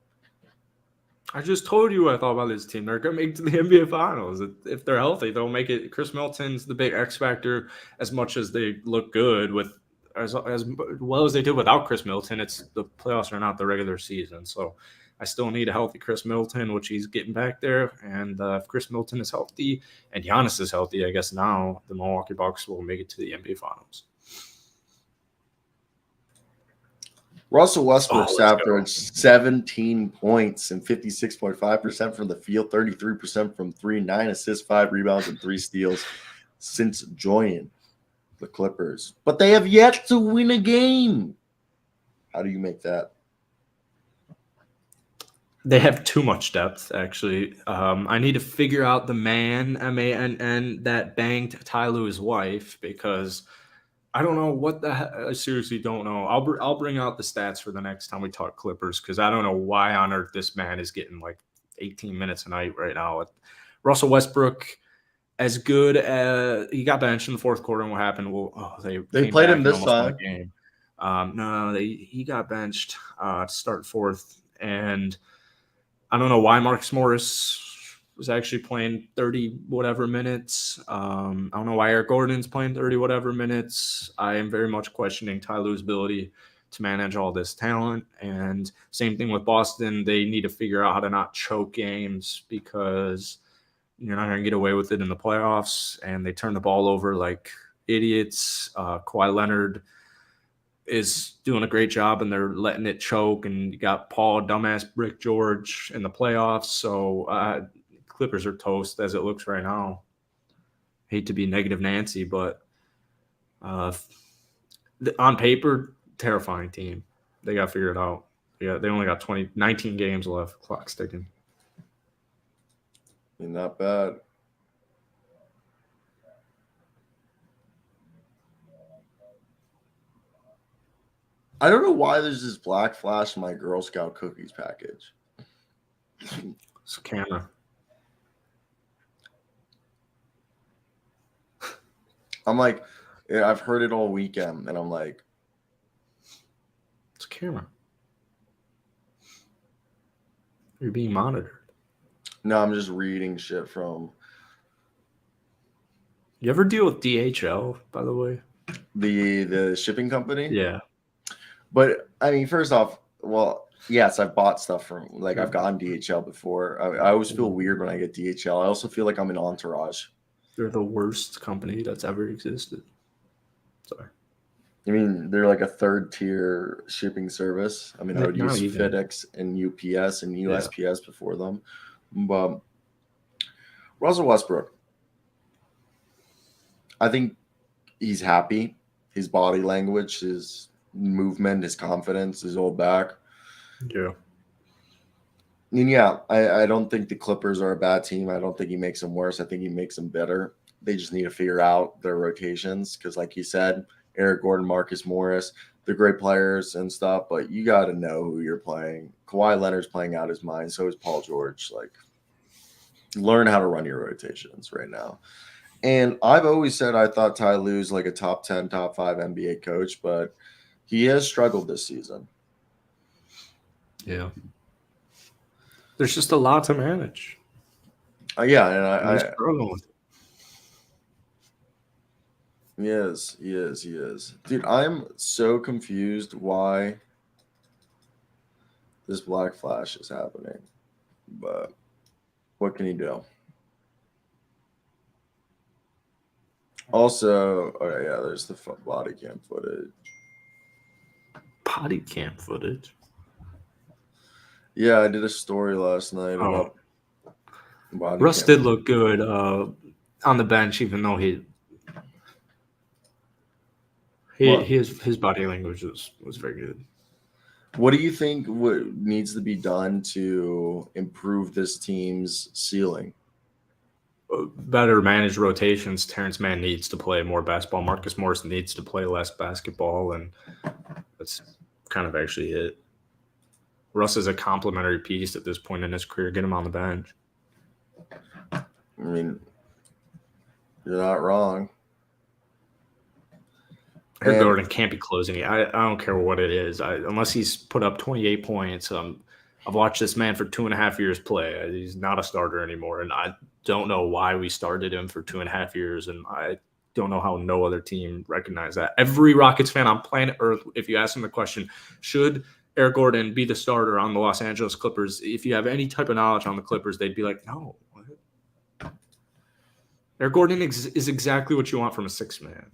Speaker 2: I just told you what I thought about this team. They're going to make it to the NBA Finals. If they're healthy, they'll make it. Chris Middleton's the big X factor. As much as they look good with as well as they did without Chris Middleton, it's the playoffs are not the regular season. So I still need a healthy Chris Middleton, which he's getting back there. And if Chris Middleton is healthy and Giannis is healthy, I guess now the Milwaukee Bucks will make it to the NBA Finals.
Speaker 1: Russell Westbrook averaged 17 points and 56.5% from the field, 33% from 3, 9 assists, 5 rebounds, and 3 steals since joining the Clippers. But they have yet to win a game. How do you make that?
Speaker 2: They have too much depth, actually. I need to figure out the man, M-A-N-N, that banged Ty Lue's wife because I don't know what the heck. I seriously don't know. I'll bring out the stats for the next time we talk Clippers because I don't know why on earth this man is getting like 18 minutes a night right now. Russell Westbrook, as good as he got benched in the 4th quarter, and what happened? Well,
Speaker 1: they played him this time.
Speaker 2: Game. No, he got benched to start 4th, and I don't know why Marcus Morris was actually playing 30 whatever minutes. I don't know why Eric Gordon's playing 30 whatever minutes. I am very much questioning Ty Lue's ability to manage all this talent. And same thing with Boston. They need to figure out how to not choke games because you're not going to get away with it in the playoffs. And they turn the ball over like idiots. Kawhi Leonard is doing a great job and they're letting it choke. And you got Paul dumbass Brick George in the playoffs. So Clippers are toast as it looks right now. Hate to be negative Nancy, but on paper, terrifying team. They got to figure it out. Yeah, they only got 19 games left. Clock's ticking.
Speaker 1: Not bad. I don't know why there's this black flash in my Girl Scout cookies package.
Speaker 2: It's a camera.
Speaker 1: I'm like, yeah, I've heard it all weekend, and I'm like,
Speaker 2: it's a camera. You're being monitored.
Speaker 1: No, I'm just reading shit from.
Speaker 2: You ever deal with DHL, by the way?
Speaker 1: The shipping company?
Speaker 2: Yeah.
Speaker 1: But I mean, first off, well, yes, I've bought stuff from I've gotten DHL before. I always feel weird when I get DHL. I also feel like I'm an Entourage.
Speaker 2: They're the worst company that's ever existed. Sorry.
Speaker 1: I mean, they're like a third-tier shipping service. I mean, I would use FedEx and UPS and USPS before them. But Russell Westbrook, I think he's happy. His body language, his movement, his confidence is all back.
Speaker 2: Yeah.
Speaker 1: And yeah, I don't think the Clippers are a bad team. I don't think he makes them worse. I think he makes them better. They just need to figure out their rotations because, like you said, Eric Gordon, Marcus Morris, they're great players and stuff, but you got to know who you're playing. Kawhi Leonard's playing out his mind. So is Paul George. Learn how to run your rotations right now. And I've always said I thought Ty Lue's like a top 10, top 5 NBA coach, but he has struggled this season.
Speaker 2: Yeah. There's just a lot to manage.
Speaker 1: Yeah, and I
Speaker 2: struggle with it.
Speaker 1: He is. Dude, I'm so confused why this black flash is happening. But what can he do? Also, there's the body cam footage.
Speaker 2: Body cam footage?
Speaker 1: Yeah, I did a story last night about body
Speaker 2: Russ
Speaker 1: cam.
Speaker 2: did look good on the bench, even though his body language was very good.
Speaker 1: What do you think needs to be done to improve this team's ceiling?
Speaker 2: Better managed rotations. Terrence Mann needs to play more basketball. Marcus Morris needs to play less basketball, and that's kind of actually it. Russ is a complimentary piece at this point in his career. Get him on the bench.
Speaker 1: I mean, you're not wrong.
Speaker 2: Eric Gordon can't be closing it. I don't care what it is. Unless he's put up 28 points. I've watched this man for 2.5 years play. He's not a starter anymore, and I don't know why we started him for 2.5 years, and I don't know how no other team recognized that. Every Rockets fan on planet Earth, if you ask them the question, should Eric Gordon be the starter on the Los Angeles Clippers? If you have any type of knowledge on the Clippers, they'd be like, no. What? Eric Gordon is exactly what you want from a sixth man.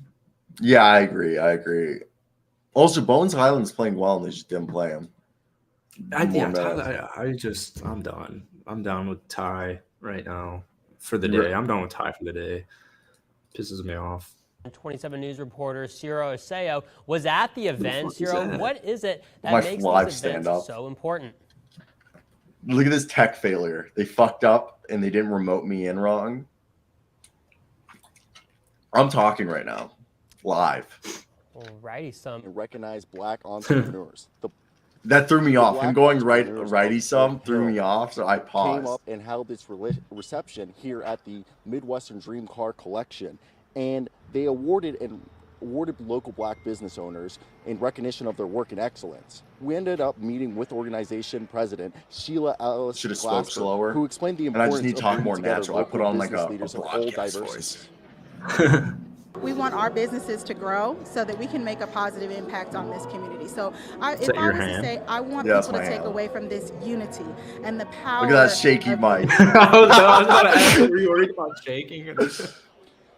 Speaker 1: Yeah, I agree. Also, Bones Highland's playing well, and they just didn't play him.
Speaker 2: I'm done. I'm done with Ty right now for the day. I'm done with Ty for the day. Pisses me off.
Speaker 3: 27 News reporter Cyro Asseo was at the event. Cyro, what is it that makes these events so important?
Speaker 1: Look at this tech failure. They fucked up and they didn't remote me in wrong. I'm talking right now, live.
Speaker 3: Alrighty, some
Speaker 4: recognize black entrepreneurs.
Speaker 1: That threw me off. Him going righty some threw me off, so I paused.
Speaker 4: Came up and held this reception here at the Midwestern Dream Car Collection, and they awarded local black business owners in recognition of their work and excellence. We ended up meeting with organization president Sheila Alice
Speaker 1: Should have spoke slower.
Speaker 4: who explained the importance
Speaker 1: and I just need to talk more natural. I put on like a
Speaker 4: broadcast
Speaker 1: voice.
Speaker 5: We want our businesses to grow so that we can make a positive impact on this community. So if I was to say, I want people to take away from this unity and the power.
Speaker 1: Look at that shaky mic.
Speaker 2: I was about to ask, were you worried about shaking?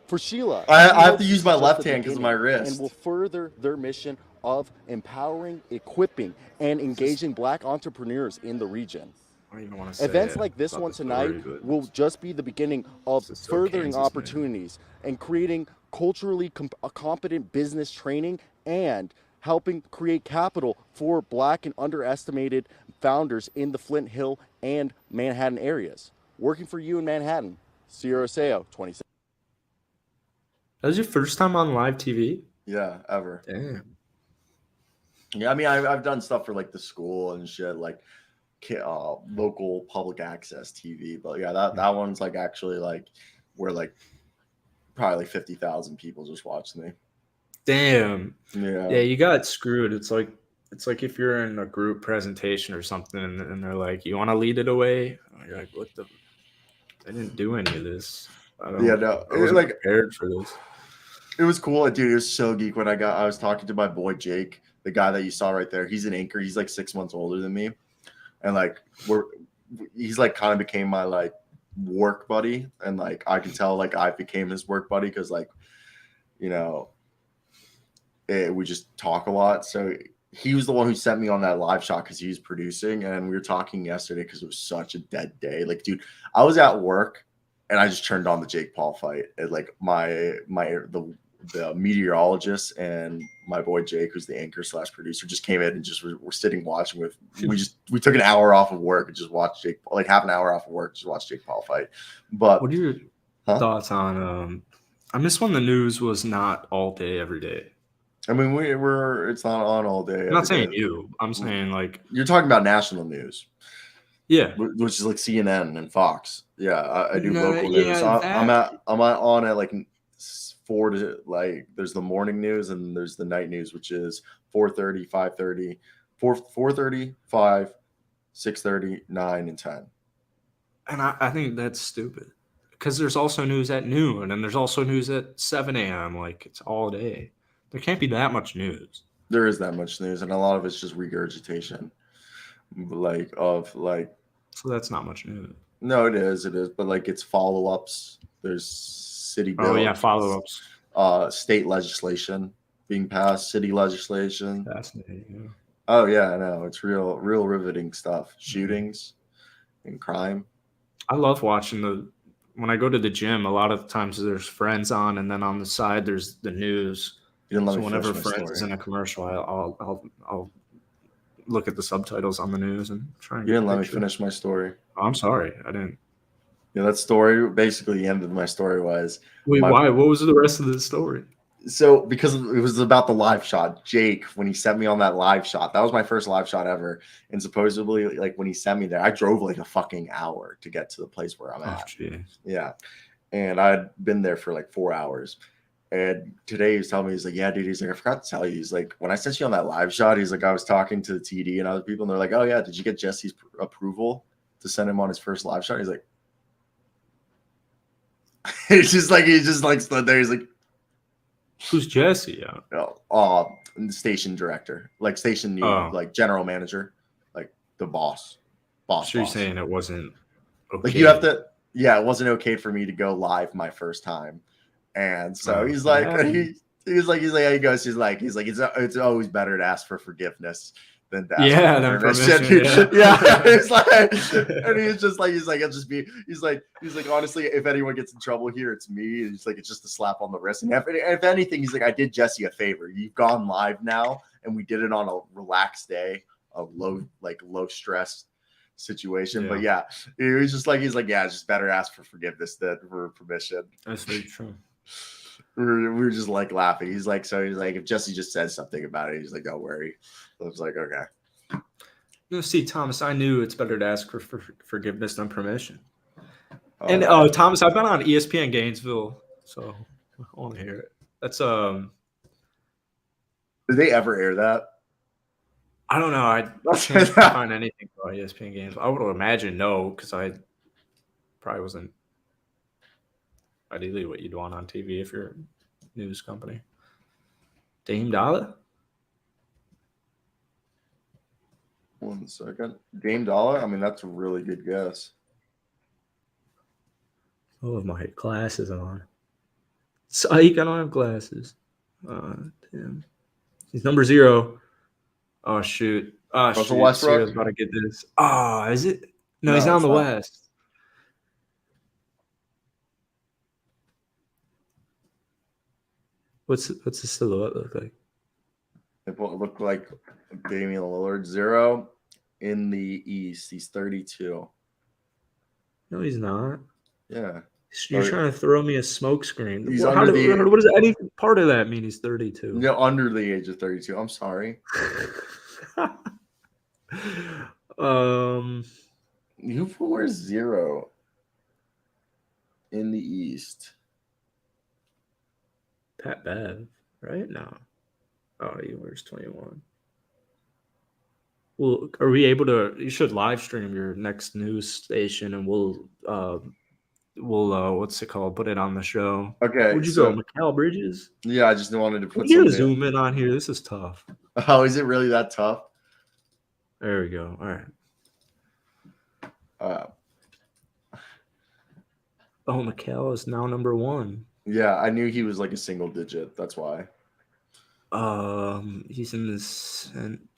Speaker 4: For Sheila,
Speaker 1: I have to use my left hand because of my wrist.
Speaker 4: And will further their mission of empowering, equipping, and engaging black entrepreneurs in the region.
Speaker 2: don't even want to say
Speaker 4: Events
Speaker 2: it.
Speaker 4: like this one tonight will just be the beginning of furthering
Speaker 2: Kansas,
Speaker 4: opportunities and creating culturally competent business training and helping create capital for Black and underestimated founders in the Flint Hill and Manhattan areas. Working for you in Manhattan, Cyro Asseo, 26.
Speaker 2: That was your first time on live TV?
Speaker 1: Yeah, ever.
Speaker 2: Damn.
Speaker 1: Yeah, I mean, I've done stuff for like the school and shit, like local public access TV. But yeah, that one's like actually like where like probably like 50,000 people just watched me.
Speaker 2: Damn.
Speaker 1: Yeah.
Speaker 2: Yeah, you got screwed. It's like if you're in a group presentation or something and they're like, "You want to lead it away?" You're like, "What the? I didn't do any of this. I wasn't like prepared for this."
Speaker 1: It was cool, dude. It was so geek when I was talking to my boy Jake, the guy that you saw right there. He's an anchor. He's like 6 months older than me, and like he's like kind of became my like work buddy, and like I can tell like I became his work buddy because like you know we just talk a lot. So he was the one who sent me on that live shot because he was producing, and we were talking yesterday because it was such a dead day. Like, dude, I was at work and I just turned on the Jake Paul fight. And like the meteorologist and my boy Jake, who's the anchor / producer, just came in and just we're sitting watching with. We took an hour off of work and just watched Jake, like half an hour off of work, just watch Jake Paul fight. But
Speaker 2: what are your thoughts on? I miss when the news was not all day every day.
Speaker 1: I mean, it's not on all day.
Speaker 2: I'm not saying you. I'm saying like
Speaker 1: you're talking about national news.
Speaker 2: Yeah,
Speaker 1: which is like CNN and Fox. Yeah, I do local news. I'm on at like 4 to like there's the morning news and there's the night news, which is 4:30, 5:30, 4:30, 5, 6:30, 9, and 10.
Speaker 2: And I think that's stupid because there's also news at noon and there's also news at 7 a.m. Like it's all day. There can't be that much news.
Speaker 1: There is that much news, and a lot of it's just regurgitation,
Speaker 2: So that's not much news.
Speaker 1: No, it is, but like it's follow-ups. There's city bills.
Speaker 2: Oh yeah, follow-ups.
Speaker 1: State legislation being passed, city legislation.
Speaker 2: Fascinating. Yeah.
Speaker 1: Oh yeah, I know. It's real riveting stuff. Shootings and crime.
Speaker 2: I love watching when I go to the gym. A lot of times there's Friends on, and then on the side there's the news. So whenever Friends is in a commercial, I'll look at the subtitles on the news and try and
Speaker 1: You didn't let me finish my story.
Speaker 2: Oh, I'm sorry, I didn't.
Speaker 1: Yeah, that story, basically the end of my story was...
Speaker 2: Wait, why? What was the rest of the story?
Speaker 1: So, because it was about the live shot. Jake, when he sent me on that live shot, that was my first live shot ever. And supposedly, like, when he sent me there, I drove like a fucking hour to get to the place where I'm at.
Speaker 2: Geez.
Speaker 1: Yeah. And I'd been there for like 4 hours. And today he was telling me, he's like, yeah, dude, he's like, I forgot to tell you. He's like, when I sent you on that live shot, he's like, I was talking to the TD and other people, and they're like, oh, yeah, did you get Jesse's approval to send him on his first live shot? He's like, he just stood there. He's like,
Speaker 2: who's Jesse?
Speaker 1: The station director, like station news, like general manager, like the boss.
Speaker 2: So you're saying it wasn't okay?
Speaker 1: Like you have to, yeah, it wasn't okay for me to go live my first time. And so he's like, how you guys? He's like, it's always better to ask for forgiveness than to ask for permission. Yeah. He's like, and he's like, it'll just be. He's like, honestly, if anyone gets in trouble here, it's me. And he's like, it's just a slap on the wrist. And if anything, he's like, I did Jesse a favor. You've gone live now, and we did it on a relaxed day, a low stress situation.
Speaker 2: Yeah.
Speaker 1: But yeah, he's like, yeah, it's just better ask for forgiveness than for permission.
Speaker 2: That's very true.
Speaker 1: We were just like laughing. He's like, if Jesse just says something about it, he's like, don't worry. I was like, okay.
Speaker 2: No, see, Thomas, I knew it's better to ask for forgiveness than permission. And Thomas, I've been on ESPN Gainesville, so I want to hear it. That's
Speaker 1: Did they ever air that?
Speaker 2: I don't know. I can't find anything about ESPN Gainesville. I would imagine no, because I probably wasn't ideally what you'd want on TV if you're a news company. Dame Dollar?
Speaker 1: 1 second. Dame Dollar? I mean, that's a really good guess.
Speaker 2: Oh, my glasses on. Psych, I don't have glasses. Damn. He's number 0. Oh, shoot. Oh,
Speaker 1: Russell Westbrook?
Speaker 2: Cyro's about to get this. Oh, is it? No, he's not on
Speaker 1: it's
Speaker 2: the
Speaker 1: not.
Speaker 2: West. What's the silhouette look like?
Speaker 1: It look like Damian Lillard 0 in the East. He's 32.
Speaker 2: No, he's not.
Speaker 1: Yeah.
Speaker 2: You're trying to throw me a smoke screen.
Speaker 1: He's
Speaker 2: What does any part of that mean? He's 32.
Speaker 1: No, under the age of 32. I'm sorry. Who wears 0 in the East?
Speaker 2: Pat Bev, right? No. Oh, he wears 21. Well, are we able to? You should live stream your next news station, and we'll what's it called? Put it on the show.
Speaker 1: Okay.
Speaker 2: Where'd you go, Mikal Bridges?
Speaker 1: Yeah, I just wanted to put.
Speaker 2: You gotta zoom in on here. This is tough.
Speaker 1: Oh, is it really that tough?
Speaker 2: There we go. All right. Mikal is now number 1.
Speaker 1: Yeah, I knew he was like a single digit. That's why.
Speaker 2: He's in the central.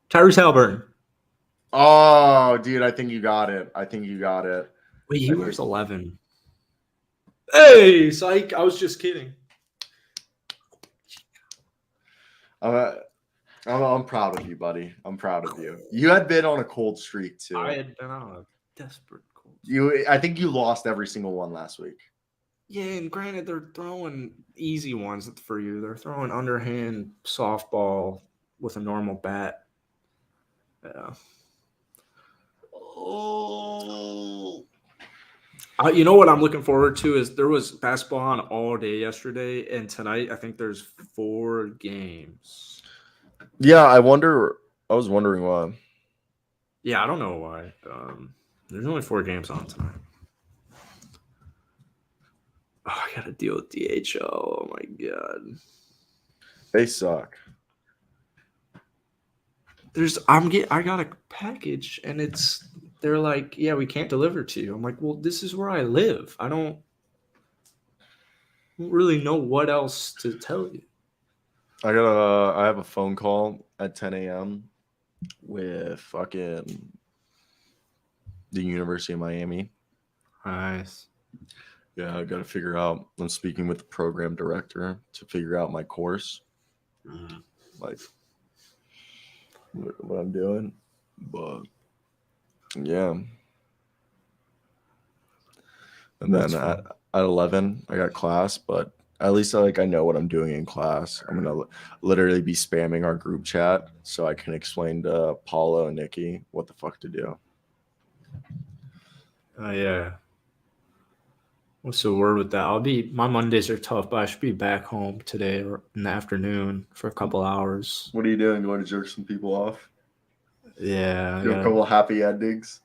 Speaker 2: Tyrese Halliburton.
Speaker 1: Oh, dude, I think you got it.
Speaker 2: Wait, he wears 11. Hey, psych! I was just kidding.
Speaker 1: I'm proud of you, buddy. I'm proud of you. You had been on a cold streak too.
Speaker 2: I had been on a desperate cold.
Speaker 1: I think you lost every single one last week.
Speaker 2: Yeah, and granted, they're throwing easy ones for you. They're throwing underhand softball with a normal bat. Yeah. Oh. You know what I'm looking forward to is there was basketball on all day yesterday, and tonight I think there's 4 games.
Speaker 1: Yeah, I was wondering why.
Speaker 2: Yeah, I don't know why. There's only 4 games on tonight. Oh, I gotta deal with DHL. Oh my god,
Speaker 1: they suck.
Speaker 2: I got a package and they're like, yeah, we can't deliver to you. I'm like, well, this is where I live. I don't really know what else to tell you.
Speaker 1: I have a phone call at 10 a.m. with fucking the University of Miami.
Speaker 2: Nice.
Speaker 1: Yeah, I got to figure out. I'm speaking with the program director to figure out my course, like what I'm doing. But yeah, and then at 11, I got class. But at least I know what I'm doing in class. I'm gonna literally be spamming our group chat so I can explain to Paula and Nikki what the fuck to do.
Speaker 2: Oh yeah. What's the word with that? My Mondays are tough, but I should be back home today or in the afternoon for a couple hours.
Speaker 1: What are you doing? Going to jerk some people off?
Speaker 2: Yeah.
Speaker 1: Do a couple endings.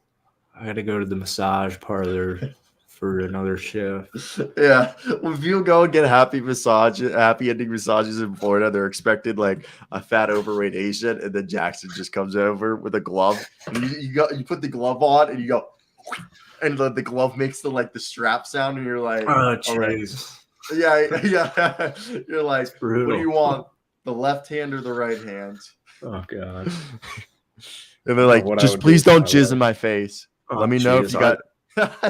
Speaker 2: I got to go to the massage parlor for another shift.
Speaker 1: Yeah. When people go and get happy ending massages in Florida, they're expected like a fat, overweight Asian, and then Jackson just comes over with a glove. And you put the glove on and you go, and the glove makes the strap sound, and you're like,
Speaker 2: oh, jeez.
Speaker 1: Yeah. You're like, what do you want? The left hand or the right hand?
Speaker 2: Oh, God.
Speaker 1: And they're like, just please don't jizz in my face. Let me know if you got.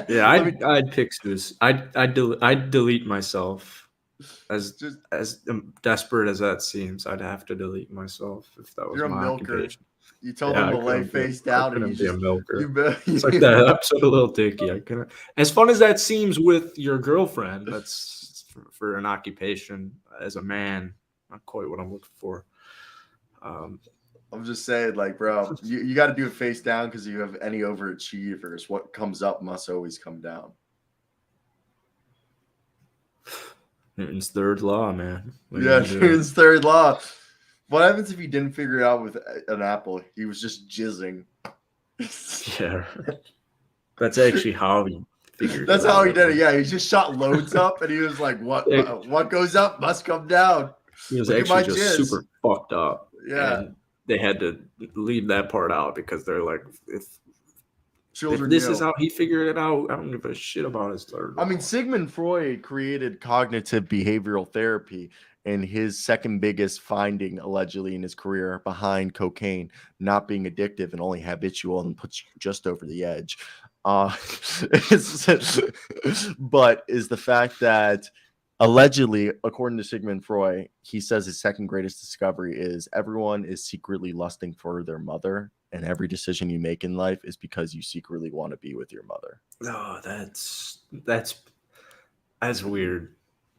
Speaker 2: Yeah, I'd pick this. I'd delete myself. As desperate as that seems, I'd have to delete myself if that was my occupation.
Speaker 1: You told them to lay face down, and you
Speaker 2: be a milker. It's like that episode of Little Dicky. I couldn't. As fun as that seems with your girlfriend, that's for an occupation as a man. Not quite what I'm looking for.
Speaker 1: I'm just saying, bro, you got to do it face down because you have any overachievers. What comes up must always come down.
Speaker 2: Newton's third law, man.
Speaker 1: Newton's third law. What happens if he didn't figure it out with an apple? He was just jizzing.
Speaker 2: Yeah. That's actually how he figured it out.
Speaker 1: That's how he did it. Yeah, he just shot loads up, and he was like, what goes up must come down.
Speaker 2: He was actually just super fucked up.
Speaker 1: Yeah.
Speaker 2: And they had to leave that part out because they're like, if
Speaker 1: Children
Speaker 2: this is how he figured it out, I don't give a shit about his third law.
Speaker 1: I mean, Sigmund Freud created cognitive behavioral therapy, and his second biggest finding allegedly in his career, behind cocaine not being addictive and only habitual and puts you just over the edge, but is the fact that allegedly, according to Sigmund Freud, he says his second greatest discovery is everyone is secretly lusting for their mother, and every decision you make in life is because you secretly want to be with your mother.
Speaker 2: Oh, that's weird.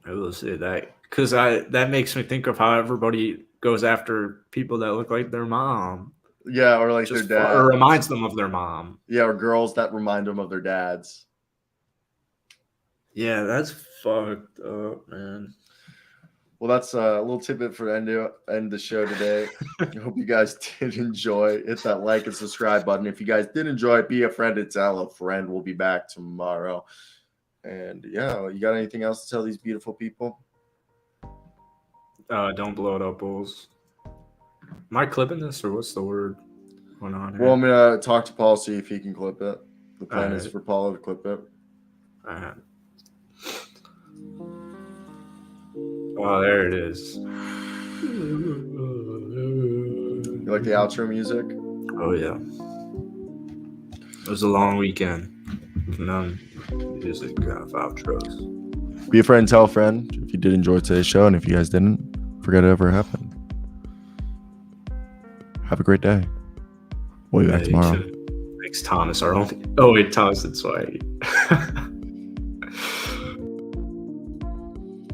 Speaker 2: I will say that, because that makes me think of how everybody goes after people that look like their mom.
Speaker 1: Yeah, or like
Speaker 2: Just
Speaker 1: their dad.
Speaker 2: Or reminds them of their mom.
Speaker 1: Yeah, or girls that remind them of their dads.
Speaker 2: Yeah, that's fucked up, man.
Speaker 1: Well, that's a little tidbit for end the show today. I hope you guys did enjoy. Hit that like and subscribe button. If you guys did enjoy it, be a friend and tell a friend. We'll be back tomorrow. And yeah, you got anything else to tell these beautiful people?
Speaker 2: Don't blow it up, Bulls. Am I clipping this, or what's the word going on here?
Speaker 1: Well, I'm gonna talk to Paul, see if he can clip it. The plan is
Speaker 2: right.
Speaker 1: for Paul to clip it.
Speaker 2: All right. Oh, there it is.
Speaker 1: You like the outro music?
Speaker 2: Oh yeah. It was a long weekend. None music outros.
Speaker 1: Be a friend, tell a friend if you did enjoy today's show, and if you guys didn't, forget it ever happened. Have a great day. We'll be back tomorrow.
Speaker 2: Thanks, Thomas. Our only. Oh wait, Thomas and Swaggy.